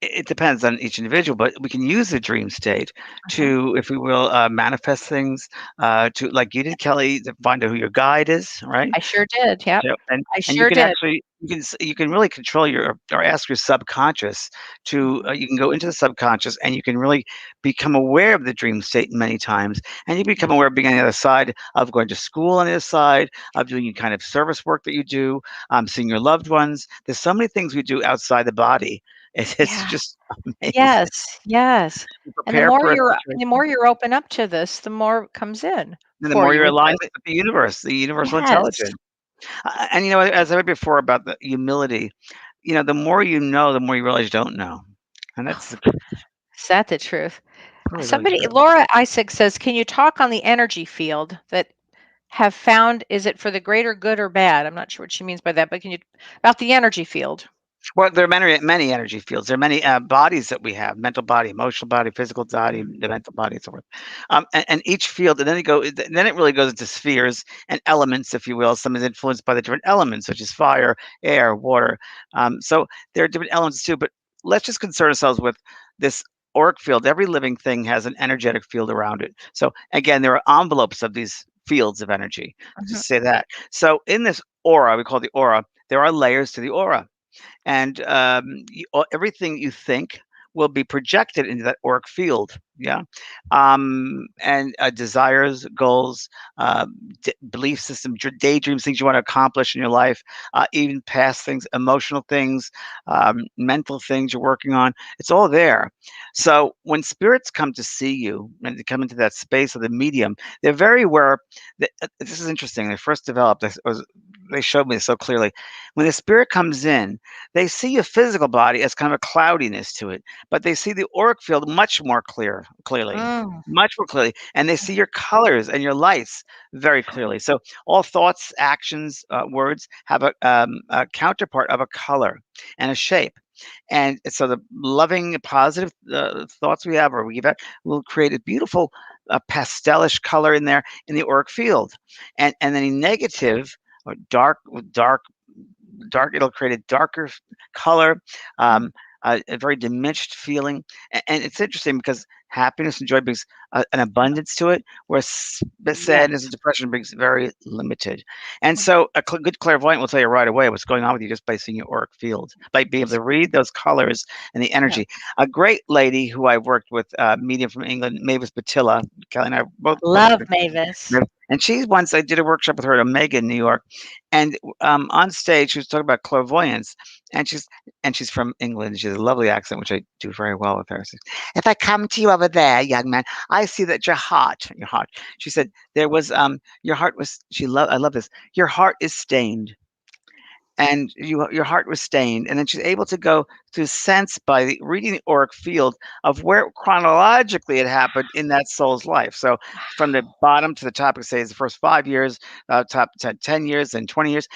it depends on each individual, but we can use the dream state Mhm. to, if we will, manifest things, to like you did, Kelly, to find out who your guide is, right? I sure did. Yep, So, I and you sure can did. actually you can really control your or ask your subconscious to Mhm. you can go into the subconscious and you can really become aware of the dream state many times, and you become aware of being on the other side of going to school on the other side of doing your kind of service work that you do, seeing your loved ones. There's so many things we do outside the body. It's Yeah. just amazing. Yes. Yes. We And the prepare more for a the more situation, you're open up to this, the more comes in and the for more you you're with aligned this. with the universe, the universal Yes. intelligence. And as I read before about the humility, the more you know, the more you realize you don't know, and that's Is that the truth? really, really Somebody, true. Laura Isaac says, can you talk on the energy field that have found, is it for the greater good or bad? I'm not sure what she means by that, but about the energy field? Well, there are many energy fields. There are many bodies that we have: mental body, emotional body, physical body, the mental body, and so forth. And each field, and then it really goes into spheres and elements, if you will. Some is influenced by the different elements, such as fire, air, water. So there are different elements too. But let's just concern ourselves with this auric field. Every living thing has an energetic field around it. So again, there are envelopes of these fields of energy. Let's Mhm. just say that. So in this aura, we call the aura, there are layers to the aura, and everything you think will be projected into that auric field. Yeah, and desires, goals, belief system, daydreams, things you want to accomplish in your life, even past things, emotional things, mental things you're working on. It's all there. So when spirits come to see you and they come into that space of the medium, they're very aware. That, this is interesting. They first developed. I was they showed me so clearly. When the spirit comes in, they see your physical body as kind of a cloudiness to it, but they see the auric field much more clearly, Mm. much more clearly, and they see your colors and your lights very clearly. So all thoughts, actions, words have a counterpart of a color and a shape. And so the loving, positive thoughts we have, or we give out, will create a beautiful pastelish color in there in the auric field, and any negative or dark, it'll create a darker color, um, a very diminished feeling. And it's interesting because happiness and joy brings an abundance to it, whereas sadness and depression brings very limited. And so a good clairvoyant will tell you right away what's going on with you just by seeing your auric field, by being able to read those colors and the energy. A great lady who I worked with, medium from England, Mavis Batilla, Kelly and I both Love Mavis. and she once, I did a workshop with her at Omega in New York, and on stage she was talking about clairvoyance, and she's from England. She has a lovely accent, which I do very well with her. She says, if I come to you over there, young man, I see that your heart. She said there was your heart was. I love this. Your heart is stained. And your heart was stained, and then she's able to go to sense by reading the auric field of where chronologically it happened in that soul's life. So from the bottom to the top, say it's the first 5 years, top 10 years, and 20 years.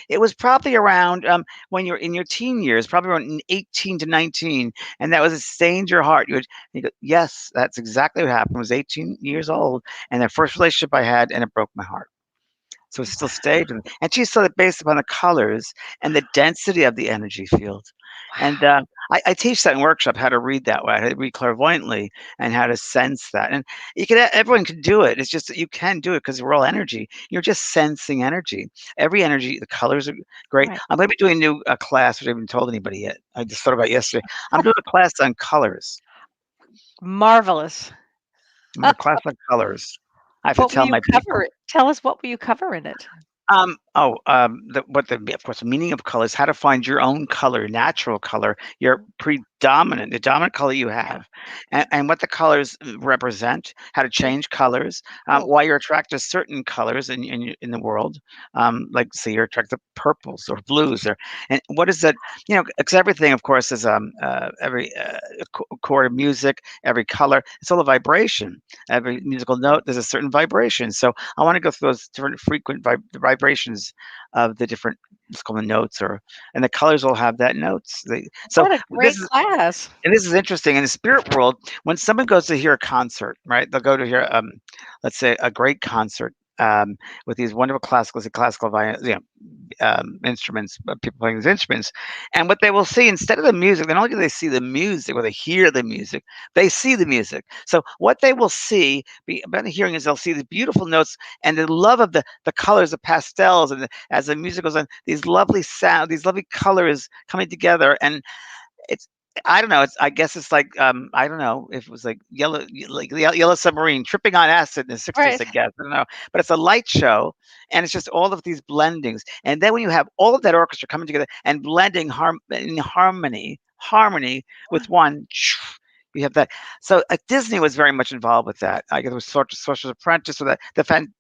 It was probably around when you're in your teen years, probably around 18 to 19, and that was stained your heart. You go, yes, that's exactly what happened. I was 18 years old, and the first relationship I had, and it broke my heart. So it still stayed, and she saw it based upon the colors and the density of the energy field. And I teach that in workshop, how to read that way, how to read clairvoyantly, and how to sense that. And everyone can do it. It's just that you can do it because we're all energy. You're just sensing energy. Every energy, the colors are great. Right. I'm going to be doing a new class, which I haven't told anybody yet. I just thought about it yesterday. I'm doing a class on colors. Marvelous. I'm doing a class on colors. I have to What will tell you my people. cover? Tell us, what will you cover in it? Of course, the meaning of color is how to find your own color, natural color, your the dominant color you have, and what the colors represent, how to change colors, Cool. why you're attracted to certain colors in the world, like say you're attracted to purples or blues, and what is that? Because everything, of course, is every chord of music, every color, it's all a vibration. Every musical note, there's a certain vibration. So I want to go through those different frequent vibrations of the different, let's call them notes, and the colors will have that notes. So What a great class. and this is interesting in the spirit world. When someone goes to hear a concert, right? They'll go to hear, let's say, a great concert with these wonderful classical instruments, people playing these instruments, and what they will see instead of the music, not only do they see the music or they hear the music, they see the music. So what they will see about the hearing is they'll see the beautiful notes and the love of the colors, the pastels, and as the music goes on, these lovely sound, these lovely colors coming together, and it's I don't know. I guess it's like I don't know if it was like Yellow Submarine tripping on acid in the 60s. Right. I guess I don't know, but it's a light show, and it's just all of these blendings. And then when you have all of that orchestra coming together and blending in harmony with one. You have that. So Disney was very much involved with that. I guess it was Sorcerer's Apprentice or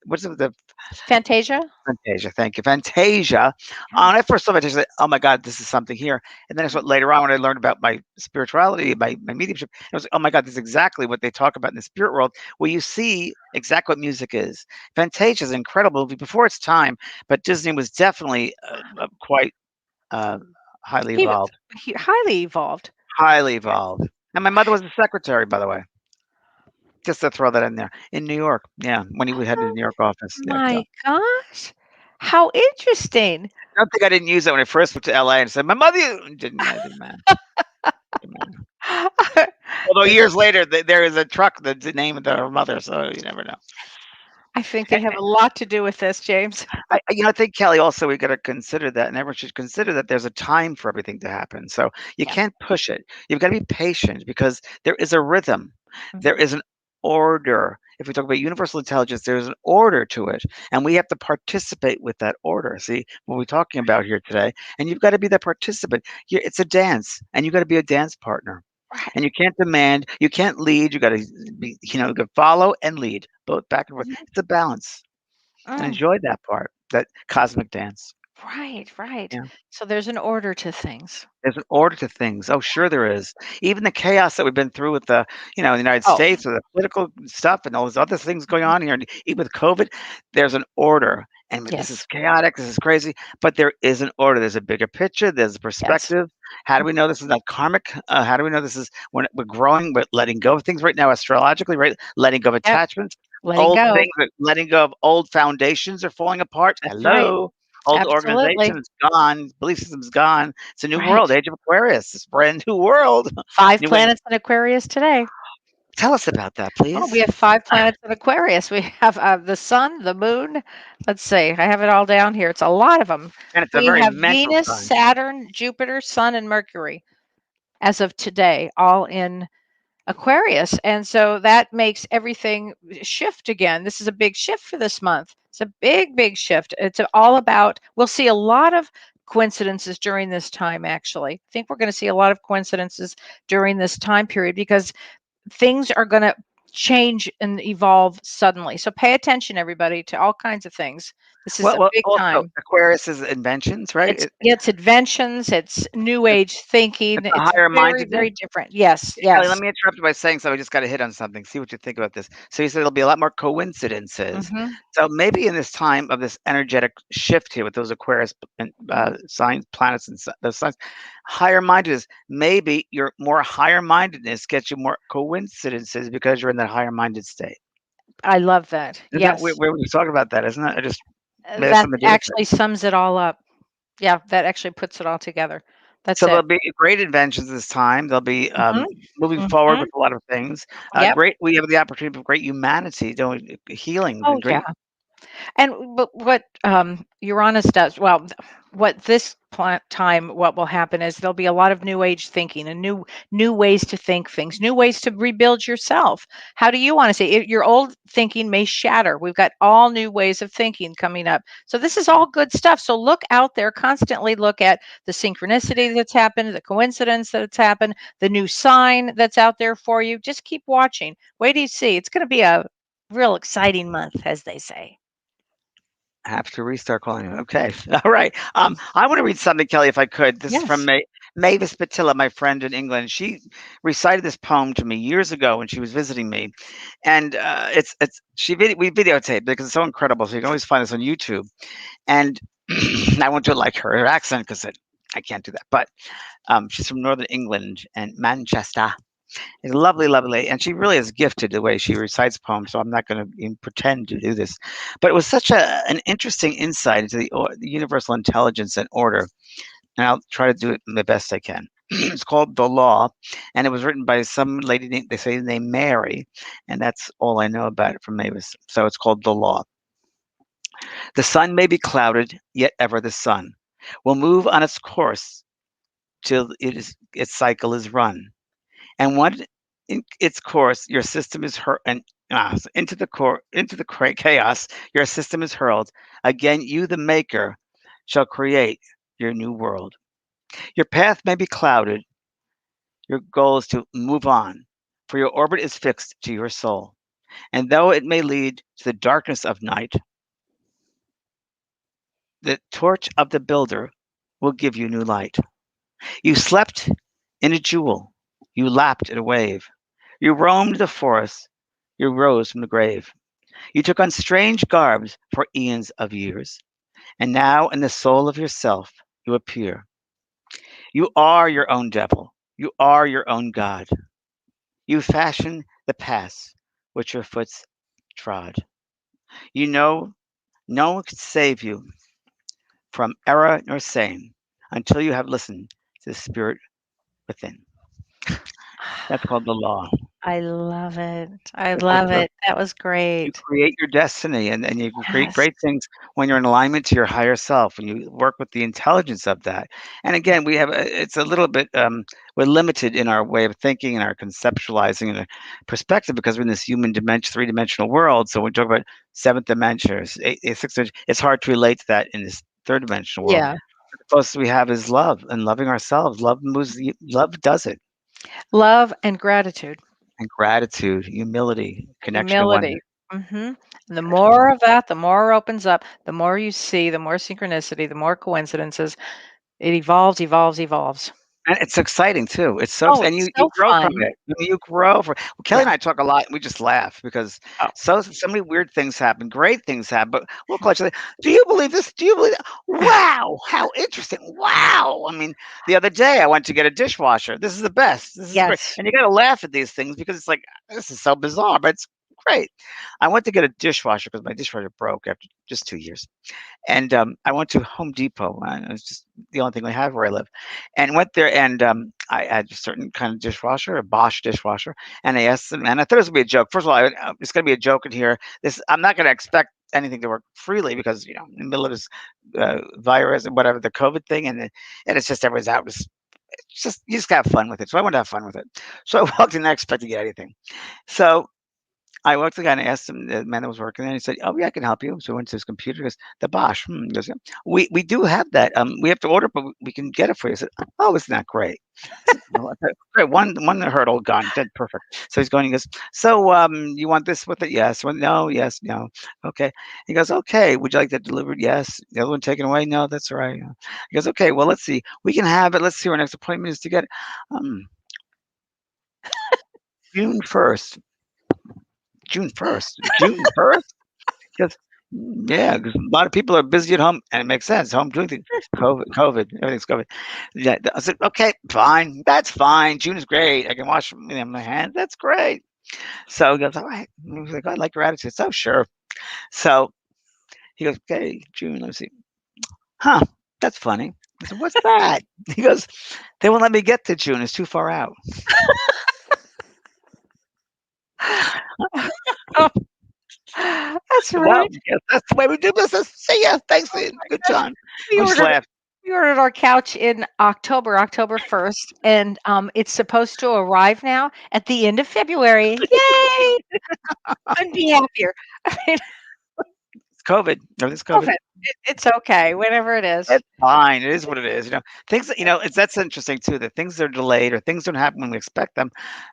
what's it, the Fantasia? Fantasia, thank you. Fantasia. When I first saw Fantasia, I said, oh my God, this is something here. And then it's what later on when I learned about my spirituality, my mediumship, I was like, oh my God, this is exactly what they talk about in the spirit world, where you see exactly what music is. Fantasia is an incredible movie before its time, but Disney was definitely quite highly He was evolved. highly evolved. Highly evolved. And my mother was a secretary, by the way. Just to throw that in there. In New York. Yeah, when he had his New York office. Yeah, so. My gosh. How interesting. I don't think I didn't use that when I first went to LA and said, my mother didn't matter. Didn't matter. Although years later, there is a truck that's the name of her mother, so you never know. I think they have a lot to do with this, James. I think, Kelly, also we got to consider that, and everyone should consider that there's a time for everything to happen. So you can't push it. You've got to be patient because there is a rhythm. There is an order. If we talk about universal intelligence, there's an order to it, and we have to participate with that order. See what we're talking about here today, and you've got to be the participant. It's a dance, and you've got to be a dance partner. And you can't demand, you can't lead. You got to be, you got to follow and lead, both back and forth. It's a balance, and enjoy that part, that cosmic dance. Right, right. Yeah. So there's an order to things. There's an order to things. Oh, sure there is. Even the chaos that we've been through with the United Oh, States with the political stuff and all these other things going mhm. on here, and even with COVID, there's an order. And this is Yes, chaotic, this is crazy, but there is an order. There's a bigger picture, there's a yes. perspective. How do we know this is not karmic? How do we know this is when we're growing, we're letting go of things right now astrologically, right? Letting go of Yep, attachments, letting old go. things, letting go of old foundations are falling apart. That's right. Hello. Old Absolutely. organization is gone, belief system's gone. It's a new Right. world, age of Aquarius. It's a brand new world. 5 New age. planets in Aquarius today. Tell us about that, Oh, we please. have 5 planets in Aquarius. We have, the sun, the moon. Let's see, I have it all down here. It's a lot of them. And it's a We very have mental Venus, sign. Saturn, Jupiter, Sun, and Mercury as of today, all in Aquarius. And so that makes everything shift again. This is a big shift for this month. It's a big, big shift. It's all about, we'll see a lot of coincidences during this time, actually. I think we're going to see a lot of coincidences during this time period because things are going to change and evolve suddenly. So pay attention, everybody, to all kinds of things. This is a Well, big also time. Aquarius is inventions, right? It's inventions, it's new age thinking. It's a It's higher very, mindedness. very different. Yes, Kelly, let yes. me interrupt you by saying so. I just got to hit on something. See what you think about this. So you said there'll be a lot more coincidences. Hmm. So maybe in this time of this energetic shift here with those Aquarius and signs, planets, and those signs, higher mindedness. Maybe your more higher mindedness gets you more coincidences because you're in that higher minded state. I love that. Isn't that Yes. we talking about that? Isn't it? I just maybe that's That something to do with it. actually sums it all up. Yeah, that actually puts it all together. That's So there'll it. be great inventions this time. There'll be Mhm, moving forward mhm. with a lot of things. Yep. Great. We have the opportunity of great humanity doing healings Oh, and yeah. great. And but what Uranus does, well, what this time, what will happen is there'll be a lot of new age thinking and new ways to think things, new ways to rebuild yourself. How do you want to see it? Your old thinking may shatter. We've got all new ways of thinking coming up. So this is all good stuff. So look out there, constantly look at the synchronicity that's happened, the coincidence that's happened, the new sign that's out there for you. Just keep watching. Wait till you see. It's going to be a real exciting month, as they say. Have to restart calling you. Okay. All right. I want to read something, Kelly, if I could. This is from Yes. Mavis Patilla, my friend in England. She recited this poem to me years ago when she was visiting me, and we videotaped because it's so incredible. So you can always find this on YouTube. And I won't do it like her accent because I can't do that. But she's from Northern England and Manchester. It's lovely, lovely, and she really is gifted the way she recites poems. So I'm not going to even pretend to do this, but it was such an interesting insight into the universal intelligence and order, and I'll try to do it the best I can. It's called The Law, and it was written by some lady named, they say, named Mary, and that's all I know about it from Mavis. So it's called The Law. The sun may be clouded, yet ever the sun will move on its course till its cycle is run. And when in its course, your system is hurt and into the chaos, your system is hurled. Again, you, the maker, shall create your new world. Your path may be clouded. Your goal is to move on, for your orbit is fixed to your soul. And though it may lead to the darkness of night, the torch of the builder will give you new light. You slept in a jewel. You lapped in a wave. You roamed the forest. You rose from the grave. You took on strange garbs for eons of years. And now, in the soul of yourself, you appear. You are your own devil. You are your own God. You fashion the paths which your foot trod. You know no one can save you from error nor sin until you have listened to the spirit within. That's called the law. I love it. I It's love it. That was you great. create your destiny and you can create Yes. great things when you're in alignment to your higher self, when you work with the intelligence of that. And again, it's a little bit we're limited in our way of thinking and our conceptualizing and our perspective because we're in this human dimension, three-dimensional world. So when we talk about seventh dimension or sixth dimension, it's hard to relate to that in this third dimensional world. Yeah. The closest we have is love and loving ourselves. Love does it. Love and gratitude. And gratitude, humility, connection to one. Humility. And the more of that, the more opens up, the more you see, the more synchronicity, the more coincidences. It evolves, evolves, evolves. And it's exciting too. It's so Oh, and it's you so grow from fun. it. You grow from well, Kelly Yeah. and I talk a lot, and we just laugh because Oh, so many weird things happen, great things happen, but we'll call each other, "Do you believe this? Do you believe that? Wow, how interesting. Wow." I mean, the other day I went to get a dishwasher. This is the best. This is great. yes. And you gotta laugh at these things because it's like, this is so bizarre, but it's great. I went to get a dishwasher because my dishwasher broke after just 2 years. And I went to Home Depot. It's just the only thing we have where I live, and went there. And I had a certain kind of dishwasher, a Bosch dishwasher, and I asked them, and I thought it was gonna be a joke. First of all, it's gonna be a joke in here. This I'm not gonna expect anything to work freely because in the middle of this virus and whatever the COVID thing, and it's just everyone's out. It's just you just have fun with it. So I want to have fun with it. So I walked in, not expecting to get anything. So I walked to the guy and I asked him, the man that was working there, he said, "Oh, yeah, I can help you." So I went to his computer, he goes, "The Bosch." He goes, "Yeah, we do have that. We have to order, but we can get it for you." I said, "Oh, isn't that great?" I said, "Well, okay, great. One hurdle gone, dead perfect." So he's going, he goes, "So you want this with it?" Yes. Well, no, yes, no. Okay. He goes, "Okay, would you like that delivered?" Yes. The other one taken away? No, that's all right. He goes, "Okay, well, let's see. We can have it. Let's see, our next appointment is to get it. Um, June 1st. June 1st. June 1st? Because yeah, 'cause a lot of people are busy at home, and it makes sense. Home doing things. COVID, everything's COVID. Yeah, I said, "Okay, fine. That's fine. June is great. I can wash my hands. That's great." So he goes, "All right." He was like, "I like your attitude." So sure. So he goes, "Okay, June. Let me see. Huh? That's funny." I said, "What's that?" He goes, "They won't let me get to June. It's too far out." Oh, that's Well, right. yes, that's the way we do business. See ya. Thanks. Oh Good my gosh. time. We We just ordered laughed. we ordered our couch in October 1st, and it's supposed to arrive now at the end of February. Yay! Couldn't be happier. I mean, It's COVID. Everything's COVID. COVID. It's okay, whatever it is. It's fine. It is what it is. Things that, it's that's interesting too, that things are delayed or things don't happen when we expect them.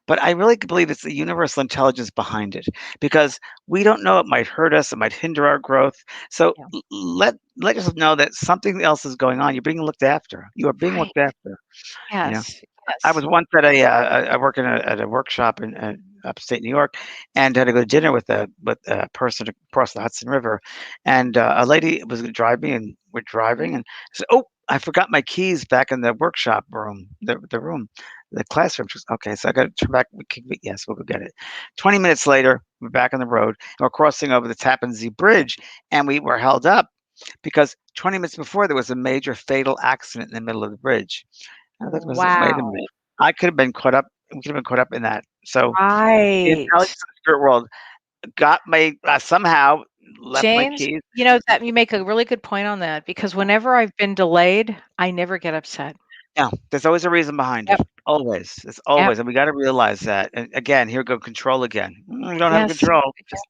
But I really believe it's the universal intelligence behind it because we don't know, it might hurt us, it might hinder our growth. So Yeah. let us know that something else is going on. You're being looked after. You are being Right. looked after. You know. Yes. I Yes. was once at I work at a workshop in upstate New York, and had to go to dinner with a person across the Hudson River, and a lady was going to drive me, and we're driving, and I said, "Oh, I forgot my keys back in the workshop room, the classroom." She goes, "Okay, so I got to turn back. Yes, we'll go get it." 20 minutes later, we're back on the road, and we're crossing over the Tappan Zee Bridge, and we were held up because 20 minutes before there was a major fatal accident in the middle of the bridge. I thought to myself, "Wait a Wow. minute. I could have been caught up we could have been caught up in that." So, the Right. intelligence of the spirit world got me somehow left my James, keys. that you make a really good point on that because whenever I've been delayed, I never get upset. Yeah, there's always a reason behind it. Yep. Always. It's Yep. always, and we gotta realize that. And again, here go control again. We don't have Yes. control. Just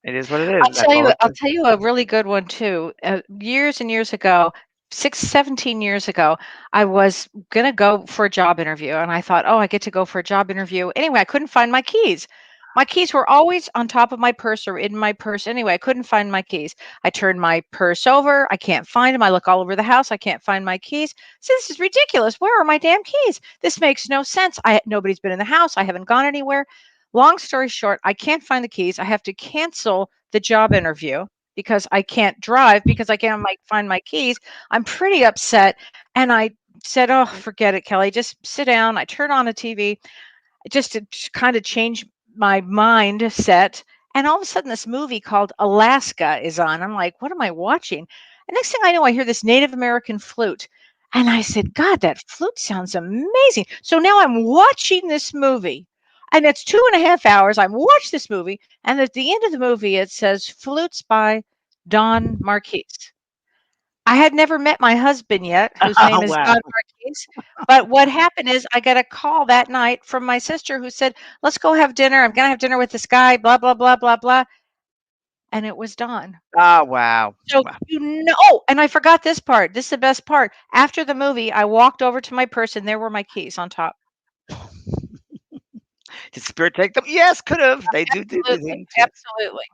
it is what it is. That's all it I'll is. tell you a really good one too. Years and years ago, 17 years ago, I was gonna go for a job interview and I thought, oh, I get to go for a job interview. Anyway, I couldn't find my keys. My keys were always on top of my purse or in my purse. Anyway, I couldn't find my keys. I turned my purse over. I can't find them. I look all over the house. I can't find my keys. So this is ridiculous. Where are my damn keys? This makes no sense. Nobody's been in the house. I haven't gone anywhere. Long story short, I can't find the keys. I have to cancel the job interview because I can't drive because I can't find my keys. I'm pretty upset. And I said, oh, forget it, Kelly. Just sit down. I turn on a TV just to kind of change my mindset. And all of a sudden, this movie called Alaska is on. I'm like, what am I watching? And next thing I know, I hear this Native American flute. And I said, God, that flute sounds amazing. So now I'm watching this movie. And it's 2.5 hours. I watched this movie. And at the end of the movie, it says Flutes by Don Marquise. I had never met my husband yet, whose name is Wow. Don Marquise. But what happened is I got a call that night from my sister who said, let's go have dinner. I'm going to have dinner with this guy, blah, blah, blah, blah, blah. And it was Don. Oh, wow. So, Wow. oh, and I forgot this part. This is the best part. After the movie, I walked over to my purse and there were my keys on top. Did spirit take them? Yes, could have. They do Absolutely. things, yes. Absolutely.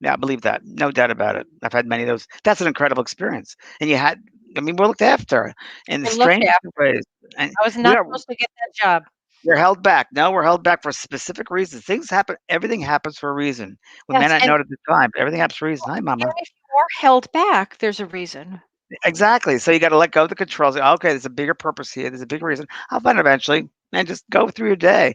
Yeah, I believe that. No doubt about it. I've had many of those. That's an incredible experience. And we're looked after in the We're looked strangest after. of ways. And I was we not are supposed to get that job. we're held back. No, we're held back for specific reasons. Things happen. Everything happens for a reason. We may Yes, not and know it at the time, but everything happens for a reason. Hi, and Mama. if you are held back, there's a reason. Exactly. So you got to let go of the controls. Okay, there's a bigger purpose here. There's a bigger reason. I'll find it eventually, and just go through your day.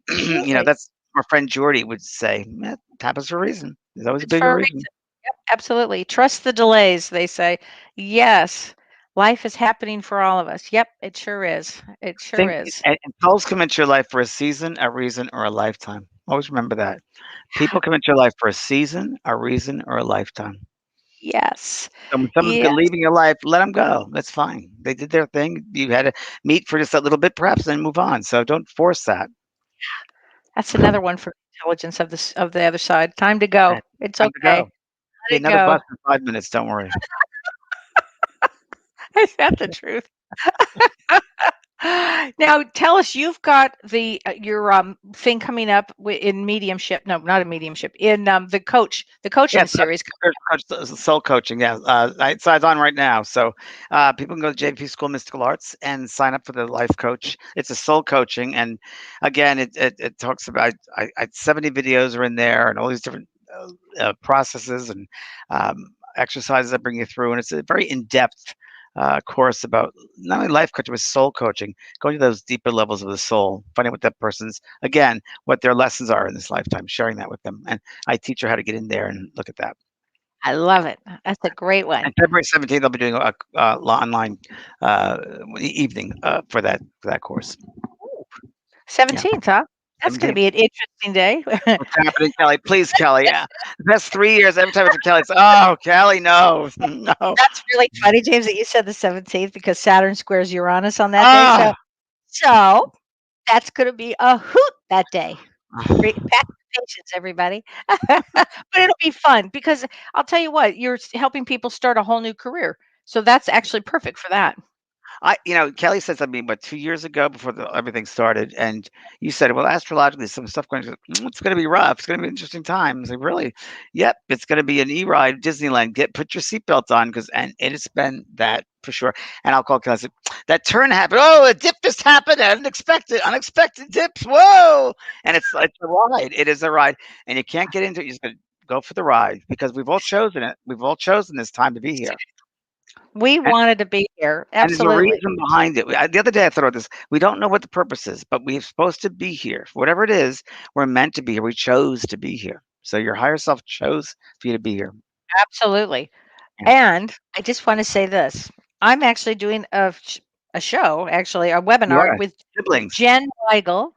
Absolutely. That's my friend Jordy would say. It happens for a reason. There's always a It's for bigger a reason. reason. Yep, absolutely. Trust the delays, they say. Yes, life is happening for all of us. Yep, it sure is. It sure Think is. and souls come into your life for a season, a reason, or a lifetime. Always remember that. People come into your life for a season, a reason, or a lifetime. Yes. And when someone's Yes. leaving your life, let them go. That's fine. They did their thing. You had to meet for just a little bit, perhaps, and move on. So don't force that. That's another one for intelligence of the other side. Time to go. Right. It's Time to okay. go. Be Let it another go. bus in 5 minutes. Don't worry. Is that the truth? Now, tell us, you've got your thing coming up in mediumship. No, not a mediumship. In the coaching Yes, series. soul coaching. Yeah, it's on right now. So people can go to JP School of Mystical Arts and sign up for the life coach. It's a soul coaching, and again, it talks about 70 videos are in there, and all these different processes and exercises that bring you through, and it's a very in-depth course about not only life coaching but soul coaching, going to those deeper levels of the soul, finding what that person's, again, what their lessons are in this lifetime, sharing that with them, and I teach her how to get in there and look at that. I love it. That's a great one. And February 17th, I'll be doing a online evening for that course. 17th, huh? That's going to 17th. be an interesting day. What's happening, Kelly? Please, Kelly. Yeah, the past 3 years, every time it's Kelly, it's Kelly, no, no. That's really funny, James, that you said the 17th because Saturn squares Uranus on that day. So that's going to be a hoot that day. Pack your patience, everybody. But it'll be fun because I'll tell you what, you're helping people start a whole new career. So that's actually perfect for that. Kelly said something about 2 years ago before everything started, and you said, "Well, astrologically, some stuff going. It's going to be rough. It's going to be an interesting time." I was like, "Really? Yep. It's going to be an e-ride, Disneyland. Put your seatbelt on, and it has been that for sure." And I'll call Kelly. I said, "That turn happened. Oh, a dip just happened. Unexpected dips. Whoa!" And it's a ride. It is a ride, and you can't get into it. You just got to go for the ride because we've all chosen it. We've all chosen this time to be here. We wanted to be here. Absolutely. And there's a reason behind it. The other day I thought of this. We don't know what the purpose is, but we're supposed to be here. Whatever it is, we're meant to be here. We chose to be here. So your higher self chose for you to be here. Absolutely. Yeah. And I just want to say this. I'm actually doing a show, actually, a webinar with siblings. Jen Weigel.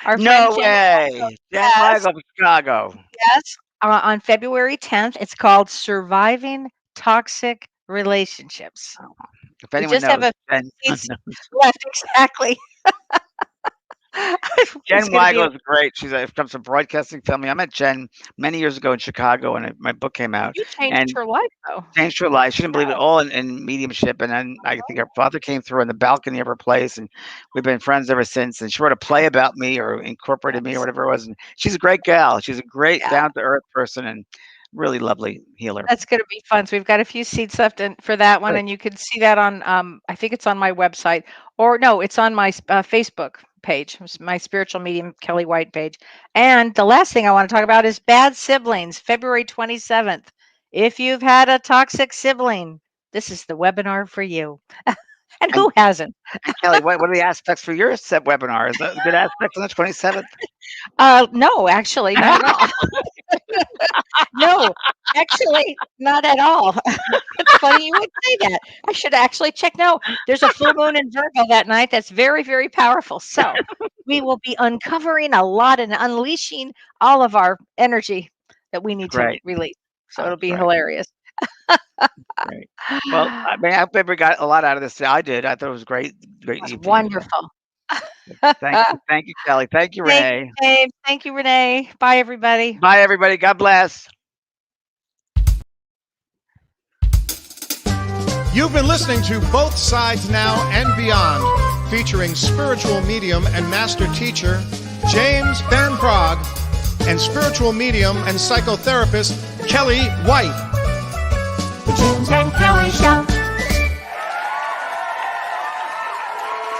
Our No friend way. Jen Weigel from Chicago. Yes. On February 10th. It's called Surviving Toxic Relationships. If anyone just have knows, a Jen left, exactly. Jen Weigel is great. She comes from broadcasting family. I met Jen many years ago in Chicago, and my book came out. You changed her life, though. Changed her life. She didn't believe it all in mediumship, and then I think her father came through on the balcony of her place, and we've been friends ever since. And she wrote a play about me, or incorporated me, or whatever it was. And she's a great gal. She's a great down to earth person, and really lovely healer. That's going to be fun. So we've got a few seats left for that one, and you can see that on. I think it's on my website, or no, it's on my Facebook page, my spiritual medium Kellee White page. And the last thing I want to talk about is bad siblings, February 27th. If you've had a toxic sibling, this is the webinar for you. And who hasn't? And Kelly, what are the aspects for your webinar? Is that good aspects on the 27th? No, actually, not at all. No, actually, not at all. It's funny you would say that. I should actually check. No, there's a full moon in Virgo that night. That's very, very powerful. So we will be uncovering a lot and unleashing all of our energy that we need to release. So it'll be hilarious. Great. Well, I hope everybody got a lot out of this. I did. I thought it was great. Great. It was wonderful. Thank you, Kelly. Thank you, Renee. Thank you, Dave. Thank you, Renee. Bye, everybody. Bye, everybody. God bless. You've been listening to Both Sides Now and Beyond, featuring spiritual medium and master teacher James Van Praagh. and spiritual medium and psychotherapist Kellee White. The James and Kelly Show.